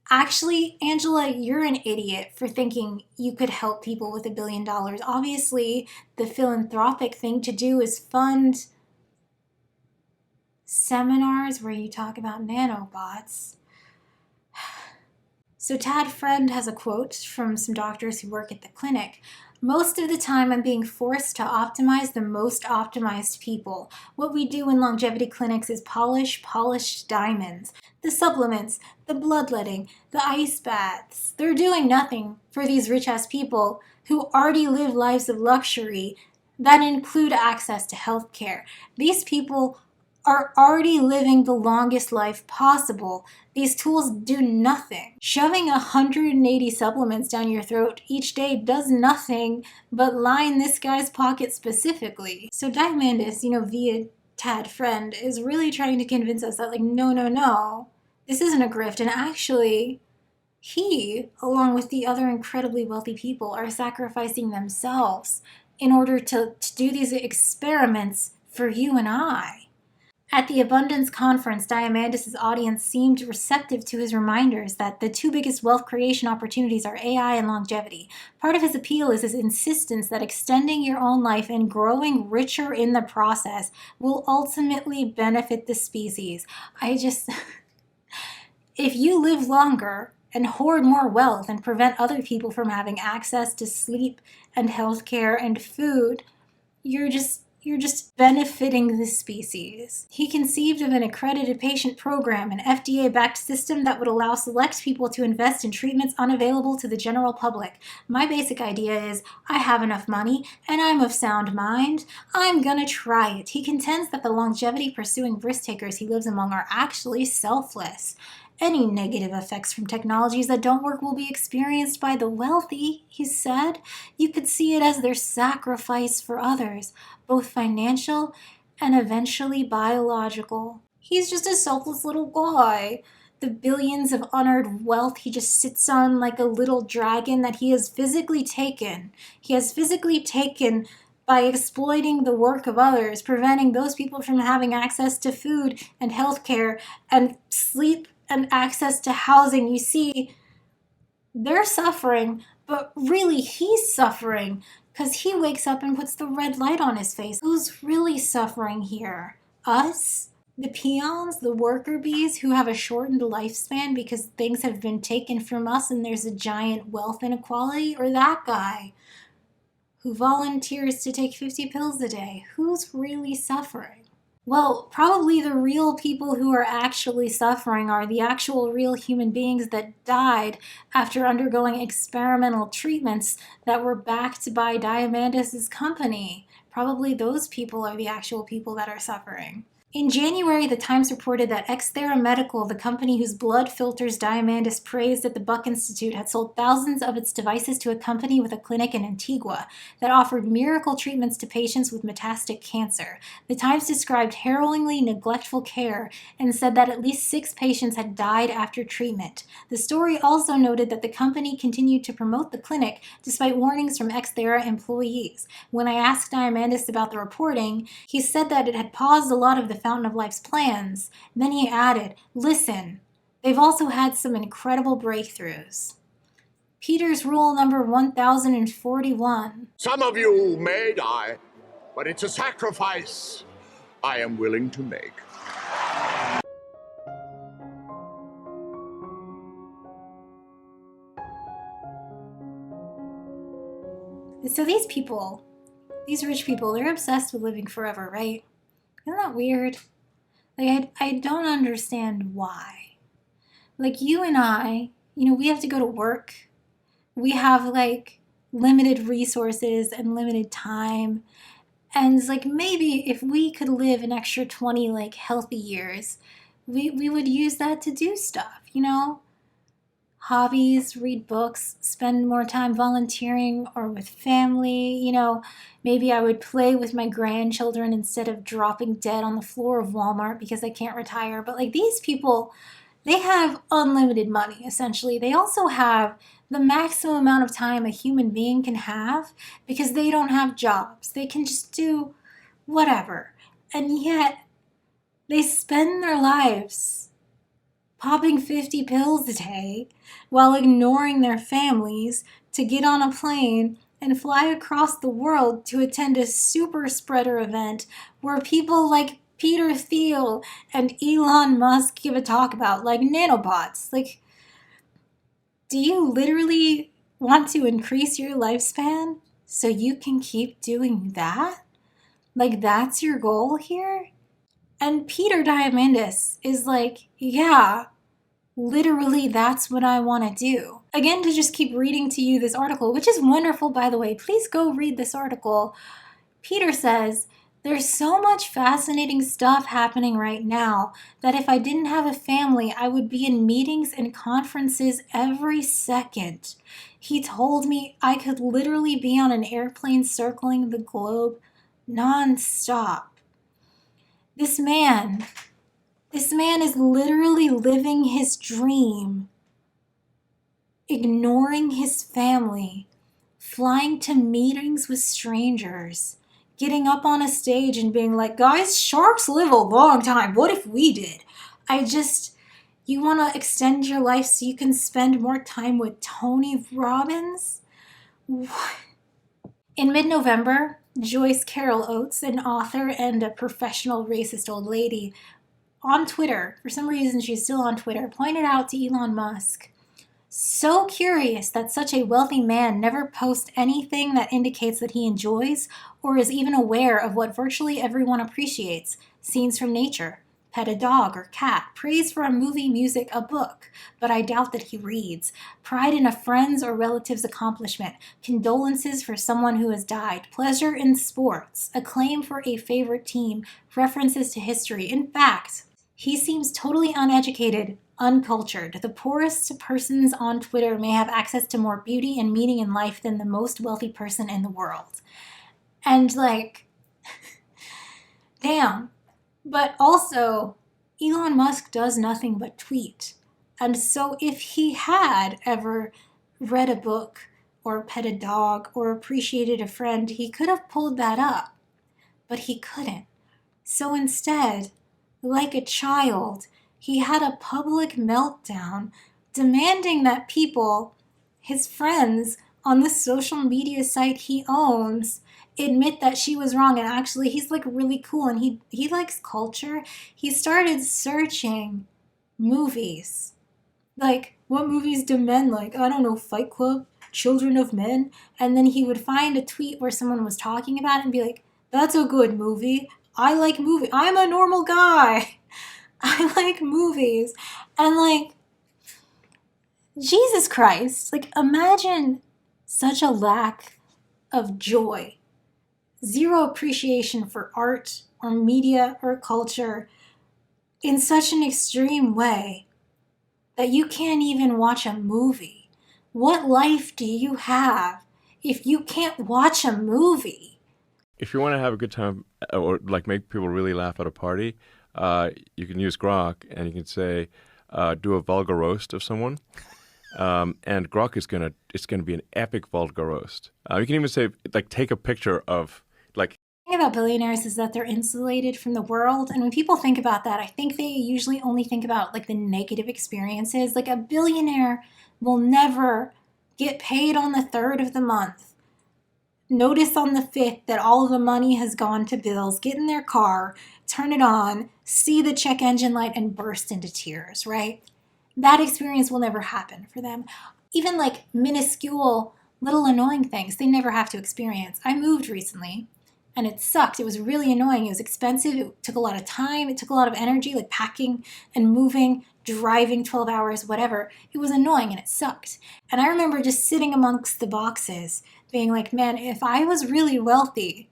Angela, you're an idiot for thinking you could help people with $1 billion. Obviously, the philanthropic thing to do is fund seminars where you talk about nanobots. So Tad Friend has a quote from some doctors who work at the clinic. Most of the time, I'm being forced to optimize the most optimized people. What we do in longevity clinics is polish polished diamonds. The supplements, the bloodletting, the ice baths. They're doing nothing for these rich-ass people who already live lives of luxury that include access to health care. These people are already living the longest life possible. These tools do nothing. Shoving 180 supplements down your throat each day does nothing but line this guy's pocket specifically. So Diamandis, via Tad Friend, is really trying to convince us that, like, no, this isn't a grift. And actually, he, along with the other incredibly wealthy people, are sacrificing themselves in order to do these experiments for you and I. At the Abundance Conference, Diamandis' audience seemed receptive to his reminders that the 2 biggest wealth creation opportunities are AI and longevity. Part of his appeal is his insistence that extending your own life and growing richer in the process will ultimately benefit the species. If you live longer and hoard more wealth and prevent other people from having access to sleep and healthcare and food, you're just benefiting the species. He conceived of an accredited patient program, an FDA-backed system that would allow select people to invest in treatments unavailable to the general public. My basic idea is, I have enough money, and I'm of sound mind. I'm gonna try it. He contends that the longevity-pursuing risk-takers he lives among are actually selfless. Any negative effects from technologies that don't work will be experienced by the wealthy, he said. You could see it as their sacrifice for others, both financial and eventually biological. He's just a selfless little guy. The billions of unearned wealth he just sits on like a little dragon that he has physically taken. He has physically taken by exploiting the work of others, preventing those people from having access to food and healthcare and sleep and access to housing. You see, they're suffering, but really he's suffering because he wakes up and puts the red light on his face. Who's really suffering here? Us? The peons, the worker bees who have a shortened lifespan because things have been taken from us and there's a giant wealth inequality? Or that guy who volunteers to take 50 pills a day? Who's really suffering? Well, probably the real people who are actually suffering are the actual real human beings that died after undergoing experimental treatments that were backed by Diamandis' company. Probably those people are the actual people that are suffering. In January, the Times reported that Xthera Medical, the company whose blood filters Diamandis praised at the Buck Institute, had sold thousands of its devices to a company with a clinic in Antigua that offered miracle treatments to patients with metastatic cancer. The Times described harrowingly neglectful care and said that at least 6 patients had died after treatment. The story also noted that the company continued to promote the clinic despite warnings from Xthera employees. When I asked Diamandis about the reporting, he said that it had paused a lot of the Fountain of Life's plans. Then he added, "Listen, They've also had some incredible breakthroughs. Peter's rule number 1041. Some of you may die, but it's a sacrifice I am willing to make. So these people, these rich people, they're obsessed with living forever, right? Isn't that weird? Like, I don't understand why. Like, you and I, we have to go to work. We have, like, limited resources and limited time. And, like, maybe if we could live an extra 20, like, healthy years, we would use that to do stuff, Hobbies, read books, spend more time volunteering or with family, maybe I would play with my grandchildren instead of dropping dead on the floor of Walmart because I can't retire. But like these people, they have unlimited money, essentially. They also have the maximum amount of time a human being can have because they don't have jobs. They can just do whatever. And yet they spend their lives popping 50 pills a day while ignoring their families to get on a plane and fly across the world to attend a super spreader event where people like Peter Thiel and Elon Musk give a talk about, like nanobots. Like, do you literally want to increase your lifespan so you can keep doing that? Like, that's your goal here? And Peter Diamandis is like, yeah, literally, that's what I want to do. Again, to just keep reading to you this article, which is wonderful, by the way. Please go read this article. Peter says, there's so much fascinating stuff happening right now that if I didn't have a family, I would be in meetings and conferences every second. He told me I could literally be on an airplane circling the globe nonstop. This man is literally living his dream, ignoring his family, flying to meetings with strangers, getting up on a stage and being like, guys, sharks live a long time. What if we did? You want to extend your life so you can spend more time with Tony Robbins? What? In mid-November, Joyce Carol Oates, an author and a professional racist old lady, on Twitter, for some reason she's still on Twitter, pointed out to Elon Musk, so curious that such a wealthy man never posts anything that indicates that he enjoys or is even aware of what virtually everyone appreciates, scenes from nature, pet a dog or cat, praise for a movie, music, a book, but I doubt that he reads, pride in a friend's or relative's accomplishment, condolences for someone who has died, pleasure in sports, acclaim for a favorite team, references to history. In fact, he seems totally uneducated, uncultured. The poorest persons on Twitter may have access to more beauty and meaning in life than the most wealthy person in the world. And like, damn. But also, Elon Musk does nothing but tweet. And so if he had ever read a book or pet a dog or appreciated a friend, he could have pulled that up. But he couldn't. So instead, like a child, he had a public meltdown demanding that people, his friends on the social media site he owns, admit that she was wrong. And actually, he's like really cool and he likes culture. He started searching movies. Like, what movies do men like? I don't know, Fight Club, Children of Men. And then he would find a tweet where someone was talking about it and be like, that's a good movie. I like movies. I'm a normal guy. I like movies. And like, Jesus Christ, like imagine such a lack of joy, zero appreciation for art or media or culture in such an extreme way that you can't even watch a movie. What life do you have if you can't watch a movie? If you want to have a good time or like make people really laugh at a party, you can use Grok and you can say, do a vulgar roast of someone. And Grok is it's gonna be an epic vulgar roast. You can even say, like, take a picture of, like... Think about billionaires is that they're insulated from the world. And when people think about that, I think they usually only think about like the negative experiences. Like a billionaire will never get paid on the 3rd of the month, notice on the 5th that all of the money has gone to bills, get in their car, turn it on, see the check engine light, and burst into tears, right? That experience will never happen for them. Even like minuscule, little annoying things, they never have to experience. I moved recently, and it sucked. It was really annoying. It was expensive. It took a lot of time. It took a lot of energy, like packing and moving, driving 12 hours, whatever. It was annoying and it sucked. And I remember just sitting amongst the boxes being like, man, if I was really wealthy,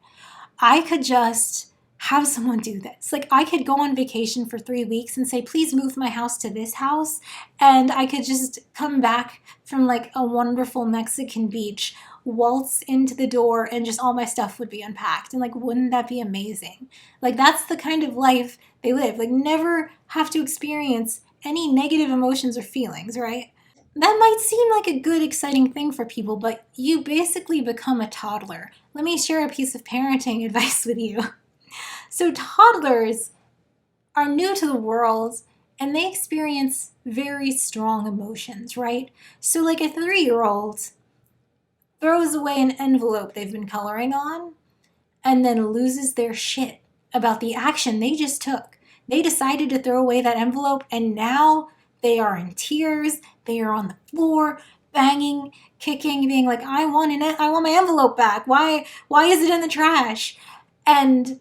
I could just have someone do this. Like I could go on vacation for 3 weeks and say, please move my house to this house. And I could just come back from like a wonderful Mexican beach, waltz into the door, and just all my stuff would be unpacked. And like, wouldn't that be amazing? Like that's the kind of life they live. Like never have to experience any negative emotions or feelings, right? That might seem like a good, exciting thing for people, but you basically become a toddler. Let me share a piece of parenting advice with you. So toddlers are new to the world and they experience very strong emotions, right? So like a 3-year-old throws away an envelope they've been coloring on and then loses their shit about the action they just took. They decided to throw away that envelope and now they are in tears. They are on the floor, banging, kicking, being like, I want my envelope back. Why is it in the trash? And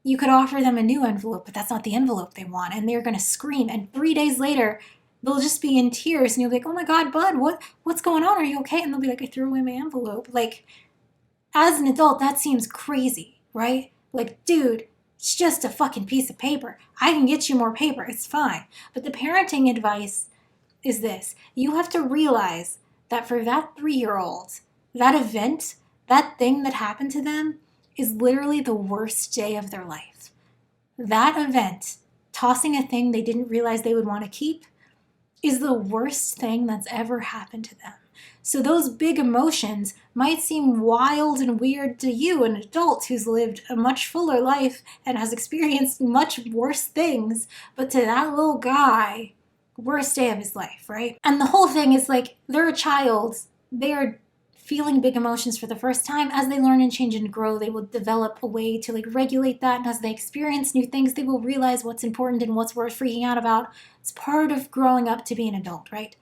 you could offer them a new envelope, but that's not the envelope they want. And they're going to scream. And 3 days later, they'll just be in tears. And you'll be like, oh my God, bud, what's going on? Are you okay? And they'll be like, I threw away my envelope. Like, as an adult, that seems crazy, right? Like, dude, it's just a fucking piece of paper. I can get you more paper. It's fine. But the parenting advice is this. You have to realize that for that 3-year-old, that event, that thing that happened to them, is literally the worst day of their life. That event, tossing a thing they didn't realize they would want to keep, is the worst thing that's ever happened to them. So those big emotions might seem wild and weird to you, an adult who's lived a much fuller life and has experienced much worse things, but to that little guy, worst day of his life, right? And the whole thing is like, they're a child. They are feeling big emotions for the first time. As they learn and change and grow, they will develop a way to like regulate that. And as they experience new things, they will realize what's important and what's worth freaking out about. It's part of growing up to be an adult, right?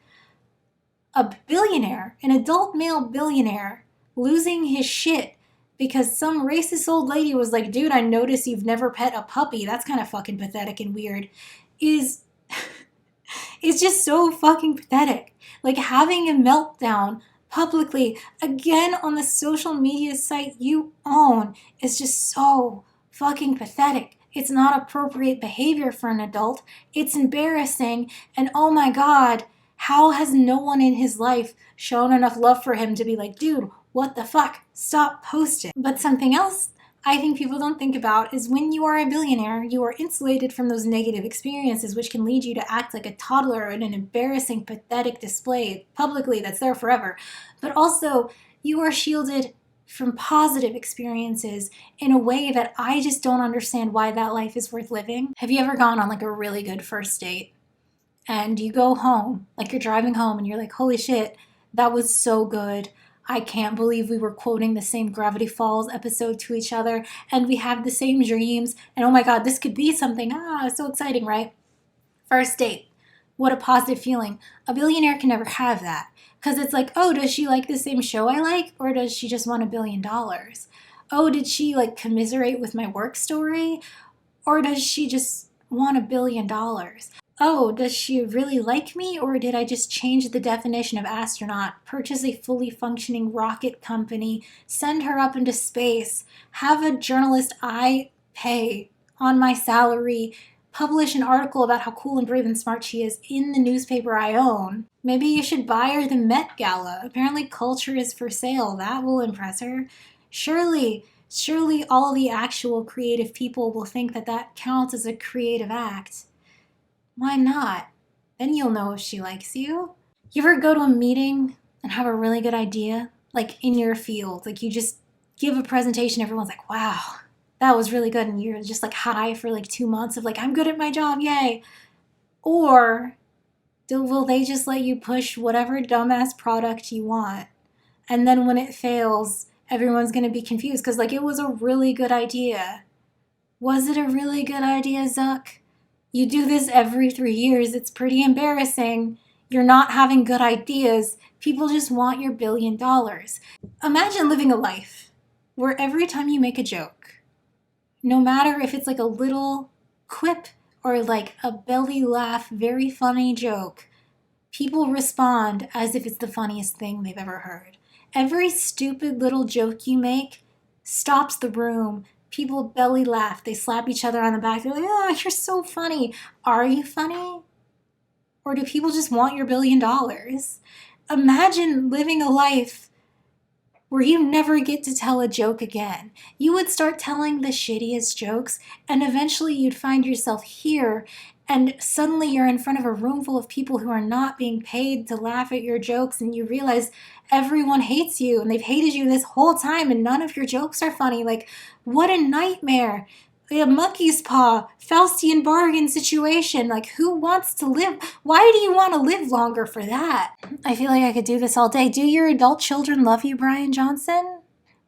A billionaire, an adult male billionaire, losing his shit because some racist old lady was like, dude, I notice you've never pet a puppy. That's kind of fucking pathetic and weird. It's just so fucking pathetic. Like having a meltdown publicly, again on the social media site you own, is just so fucking pathetic. It's not appropriate behavior for an adult. It's embarrassing. And oh my God, how has no one in his life shown enough love for him to be like, dude, what the fuck? Stop posting. But something else I think people don't think about is when you are a billionaire, you are insulated from those negative experiences, which can lead you to act like a toddler in an embarrassing, pathetic display publicly that's there forever. But also, you are shielded from positive experiences in a way that I just don't understand why that life is worth living. Have you ever gone on like a really good first date and you go home, like you're driving home and you're like, holy shit, that was so good. I can't believe we were quoting the same Gravity Falls episode to each other and we have the same dreams and oh my God, this could be something. So exciting, right? First date. What a positive feeling. A billionaire can never have that because it's like, oh, does she like the same show I like or does she just want $1 billion? Oh, did she like commiserate with my work story or does she just want $1 billion? Oh, does she really like me, or did I just change the definition of astronaut, purchase a fully functioning rocket company, send her up into space, have a journalist I pay on my salary, publish an article about how cool and brave and smart she is in the newspaper I own? Maybe you should buy her the Met Gala. Apparently culture is for sale. That will impress her. Surely all the actual creative people will think that that counts as a creative act. Why not? Then you'll know if she likes you. You ever go to a meeting and have a really good idea? Like in your field, like you just give a presentation, everyone's like, wow, that was really good, and you're just like high for like 2 months of like, I'm good at my job, yay. Or will they just let you push whatever dumbass product you want? And then when it fails, everyone's going to be confused because like it was a really good idea. Was it a really good idea, Zuck? You do this every 3 years. It's pretty embarrassing. You're not having good ideas. People just want your $1 billion. Imagine living a life where every time you make a joke, no matter if it's like a little quip or like a belly laugh, very funny joke, people respond as if it's the funniest thing they've ever heard. Every stupid little joke you make stops the room. People belly laugh. They slap each other on the back. They're like, oh, you're so funny. Are you funny? Or do people just want your $1 billion? Imagine living a life where you never get to tell a joke again. You would start telling the shittiest jokes, and eventually you'd find yourself here, and suddenly you're in front of a room full of people who are not being paid to laugh at your jokes, and you realize everyone hates you, and they've hated you this whole time, and none of your jokes are funny. Like, what a nightmare. A monkey's paw, Faustian bargain situation. Like, who wants to live? Why do you want to live longer for that? I feel like I could do this all day. Do your adult children love you, Brian Johnson?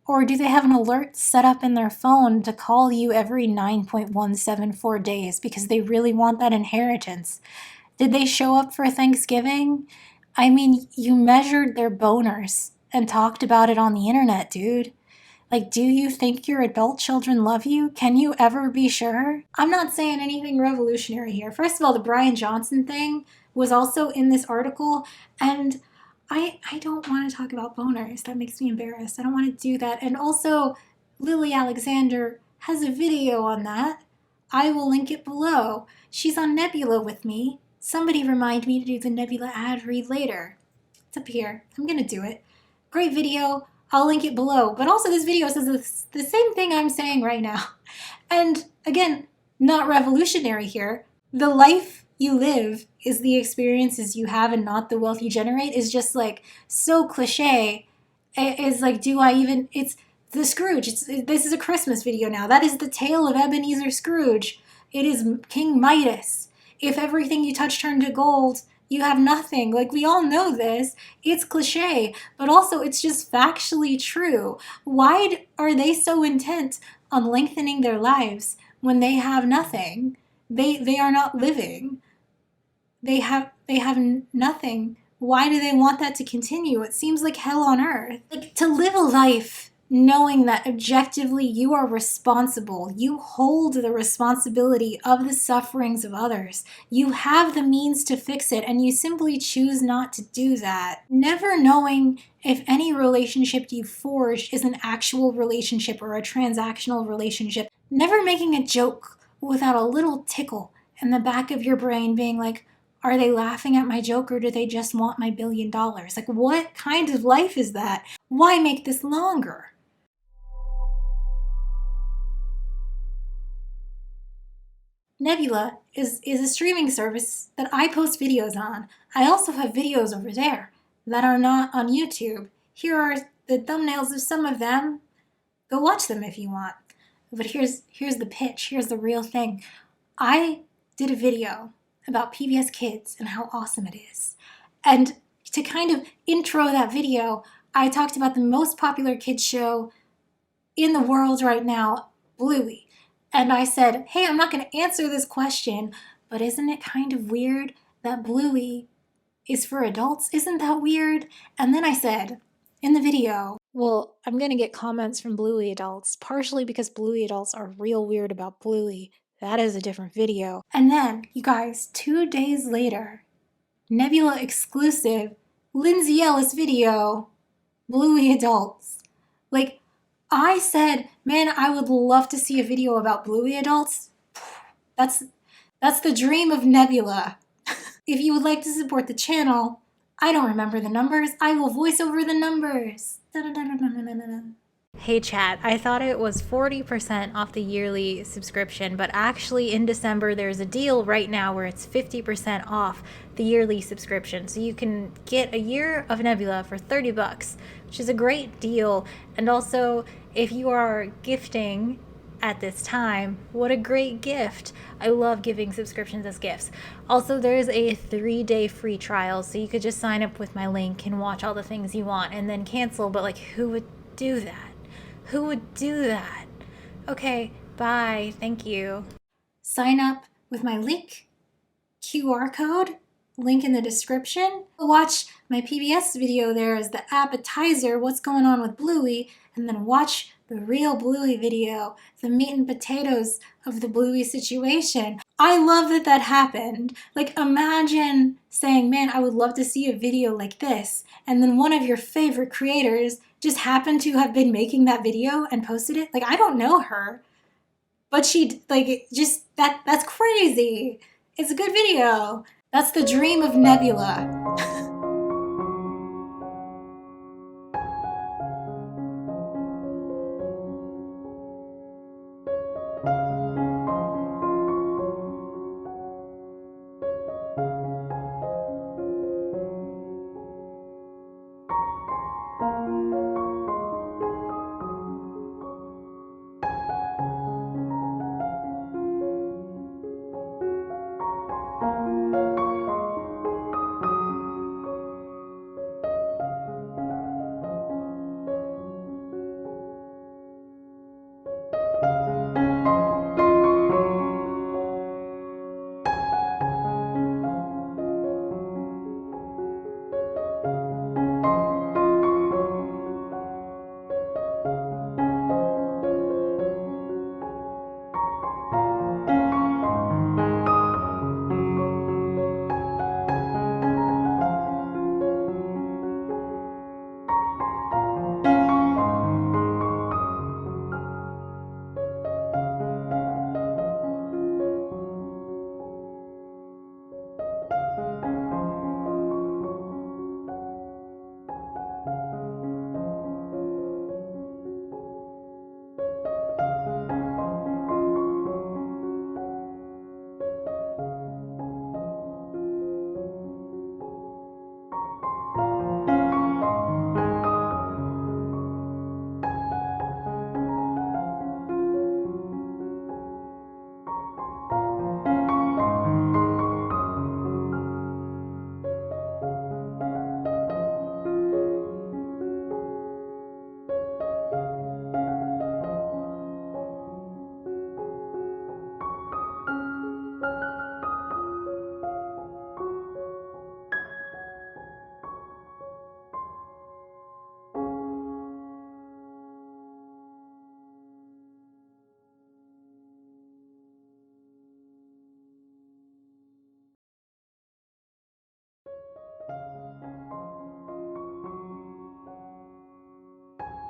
Or do they have an alert set up in their phone to call you every 9.174 days because they really want that inheritance? Did they show up for Thanksgiving? I mean, you measured their boners and talked about it on the internet, dude. Like, do you think your adult children love you? Can you ever be sure? I'm not saying anything revolutionary here. First of all, the Brian Johnson thing was also in this article, and I don't want to talk about boners. That makes me embarrassed. I don't want to do that. And also, Lily Alexander has a video on that. I will link it below. She's on Nebula with me. Somebody remind me to do the Nebula ad read later. It's up here. I'm going to do it. Great video. I'll link it below. But also this video says the same thing I'm saying right now. And again, not revolutionary here. The life you live is the experiences you have and not the wealth you generate is just like so cliche. It's like, it's the Scrooge. This is a Christmas video now. That is the tale of Ebenezer Scrooge. It is King Midas. If everything you touch turned to gold, you have nothing. Like, we all know this. It's cliche, but also it's just factually true. Why are they so intent on lengthening their lives when they have nothing? They are not living. They have nothing. Why do they want that to continue? It seems like hell on earth. Like, to live a life knowing that objectively you are responsible. You hold the responsibility of the sufferings of others. You have the means to fix it, and you simply choose not to do that. Never knowing if any relationship you forged is an actual relationship or a transactional relationship. Never making a joke without a little tickle in the back of your brain being like, are they laughing at my joke or do they just want my $1 billion? Like, what kind of life is that? Why make this longer? Nebula is a streaming service that I post videos on. I also have videos over there that are not on YouTube. Here are the thumbnails of some of them. Go watch them if you want. But here's the pitch. Here's the real thing. I did a video about PBS Kids and how awesome it is. And to kind of intro that video, I talked about the most popular kids show in the world right now, Bluey. And I said, hey, I'm not going to answer this question, but isn't it kind of weird that Bluey is for adults? Isn't that weird? And then I said in the video, well, I'm going to get comments from Bluey adults, partially because Bluey adults are real weird about Bluey. That is a different video. And then, you guys, 2 days later, Nebula exclusive, Lindsay Ellis video, Bluey adults. Like, I said, man, I would love to see a video about Bluey adults. That's the dream of Nebula. If you would like to support the channel, I don't remember the numbers. I will voice over the numbers. Hey chat, I thought it was 40% off the yearly subscription, but actually in December there's a deal right now where it's 50% off the yearly subscription. So you can get a year of Nebula for $30, which is a great deal. And also, if you are gifting at this time. What a great gift. I love giving subscriptions as gifts. Also, there's a 3-day free trial, so you could just sign up with my link and watch all the things you want and then cancel. But like, who would do that? Who would do that? Okay, bye. Thank you. Sign up with my link, QR code, link in the description. Watch my PBS video there as the appetizer, what's going on with Bluey, and then watch the real Bluey video, the meat and potatoes of the Bluey situation. I love that that happened. Like, imagine saying, man, I would love to see a video like this, and then one of your favorite creators just happened to have been making that video and posted it. Like, I don't know her, but she, like, just, that's crazy. It's a good video. That's the dream of Nebula.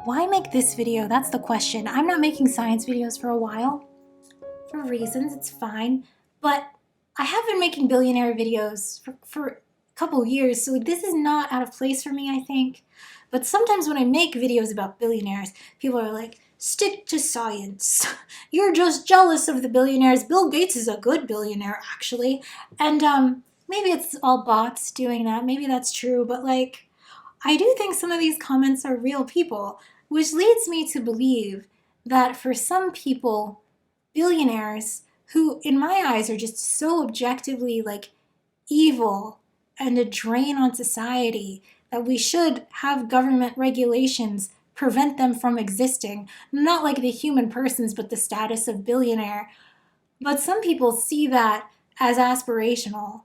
Why make this video? That's the question. I'm not making science videos for a while. For reasons, it's fine. But I have been making billionaire videos for a couple years, so this is not out of place for me, I think. But sometimes when I make videos about billionaires, people are like, stick to science. You're just jealous of the billionaires. Bill Gates is a good billionaire, actually. And maybe it's all bots doing that. Maybe that's true. But like, I do think some of these comments are real people, which leads me to believe that for some people, billionaires, who in my eyes are just so objectively like evil and a drain on society, that we should have government regulations prevent them from existing, not like the human persons, but the status of billionaire. But some people see that as aspirational.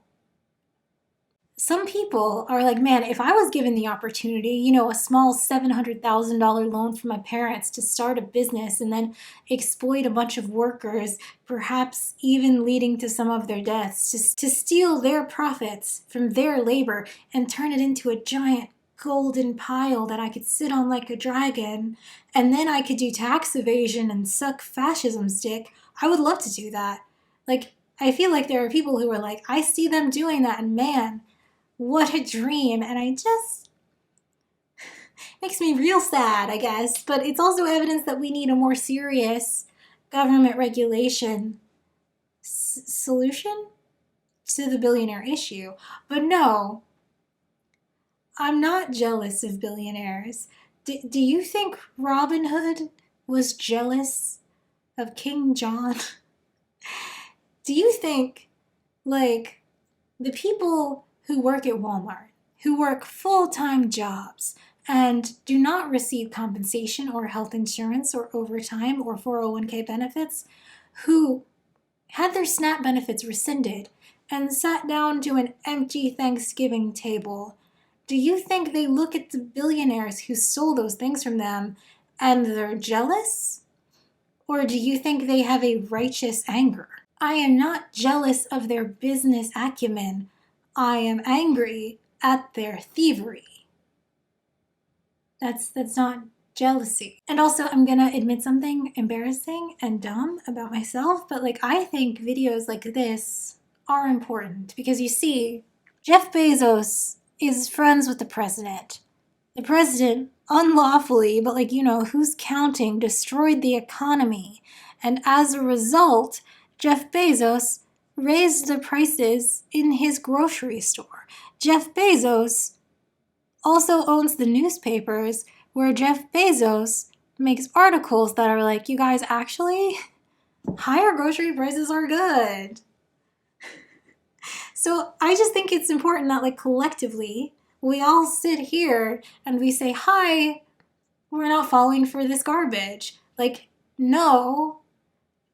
Some people are like, man, if I was given the opportunity, you know, a small $700,000 loan from my parents to start a business and then exploit a bunch of workers, perhaps even leading to some of their deaths, to steal their profits from their labor and turn it into a giant golden pile that I could sit on like a dragon, and then I could do tax evasion and suck fascism's dick, I would love to do that. Like, I feel like there are people who are like, I see them doing that, and man, what a dream. And I just, makes me real sad, I guess. But it's also evidence that we need a more serious government regulation solution to the billionaire issue. But no, I'm not jealous of billionaires. Do you think Robin Hood was jealous of King John, do you think, like, the people who work at Walmart, who work full-time jobs and do not receive compensation or health insurance or overtime or 401k benefits, who had their SNAP benefits rescinded and sat down to an empty Thanksgiving table, do you think they look at the billionaires who stole those things from them and they're jealous? Or do you think they have a righteous anger? I am not jealous of their business acumen. I am angry at their thievery. That's not jealousy. And also, I'm gonna admit something embarrassing and dumb about myself, but like, I think videos like this are important because you see, Jeff Bezos is friends with the president. The president unlawfully, but like, you know, who's counting, destroyed the economy. And as a result, Jeff Bezos raised the prices in his grocery store. Jeff Bezos also owns the newspapers where Jeff Bezos makes articles that are like, you guys, actually, higher grocery prices are good. So I just think it's important that, like, collectively, we all sit here and we say, hi, we're not falling for this garbage. Like, no,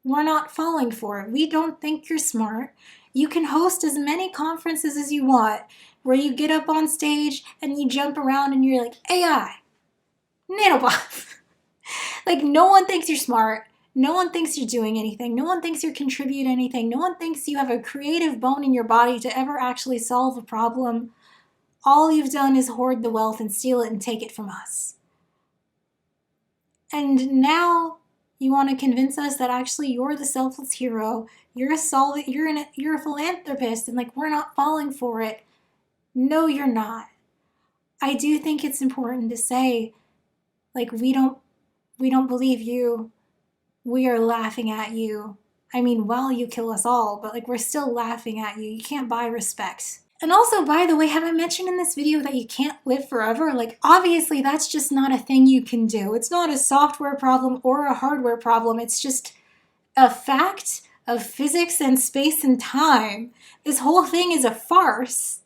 we're not falling for it. We don't think you're smart. You can host as many conferences as you want where you get up on stage and you jump around and you're like, AI, nanobots. Like, no one thinks you're smart. No one thinks you're doing anything. No one thinks you contribute anything. No one thinks you have a creative bone in your body to ever actually solve a problem. All you've done is hoard the wealth and steal it and take it from us. And now you want to convince us that actually you're the selfless hero. You're a philanthropist, and like, we're not falling for it. No, you're not. I do think it's important to say, like, we don't believe you. We are laughing at you. I mean, well, you kill us all, but like, we're still laughing at you. You can't buy respect. And also, by the way, have I mentioned in this video that you can't live forever? Like, obviously, that's just not a thing you can do. It's not a software problem or a hardware problem. It's just a fact of physics and space and time. This whole thing is a farce.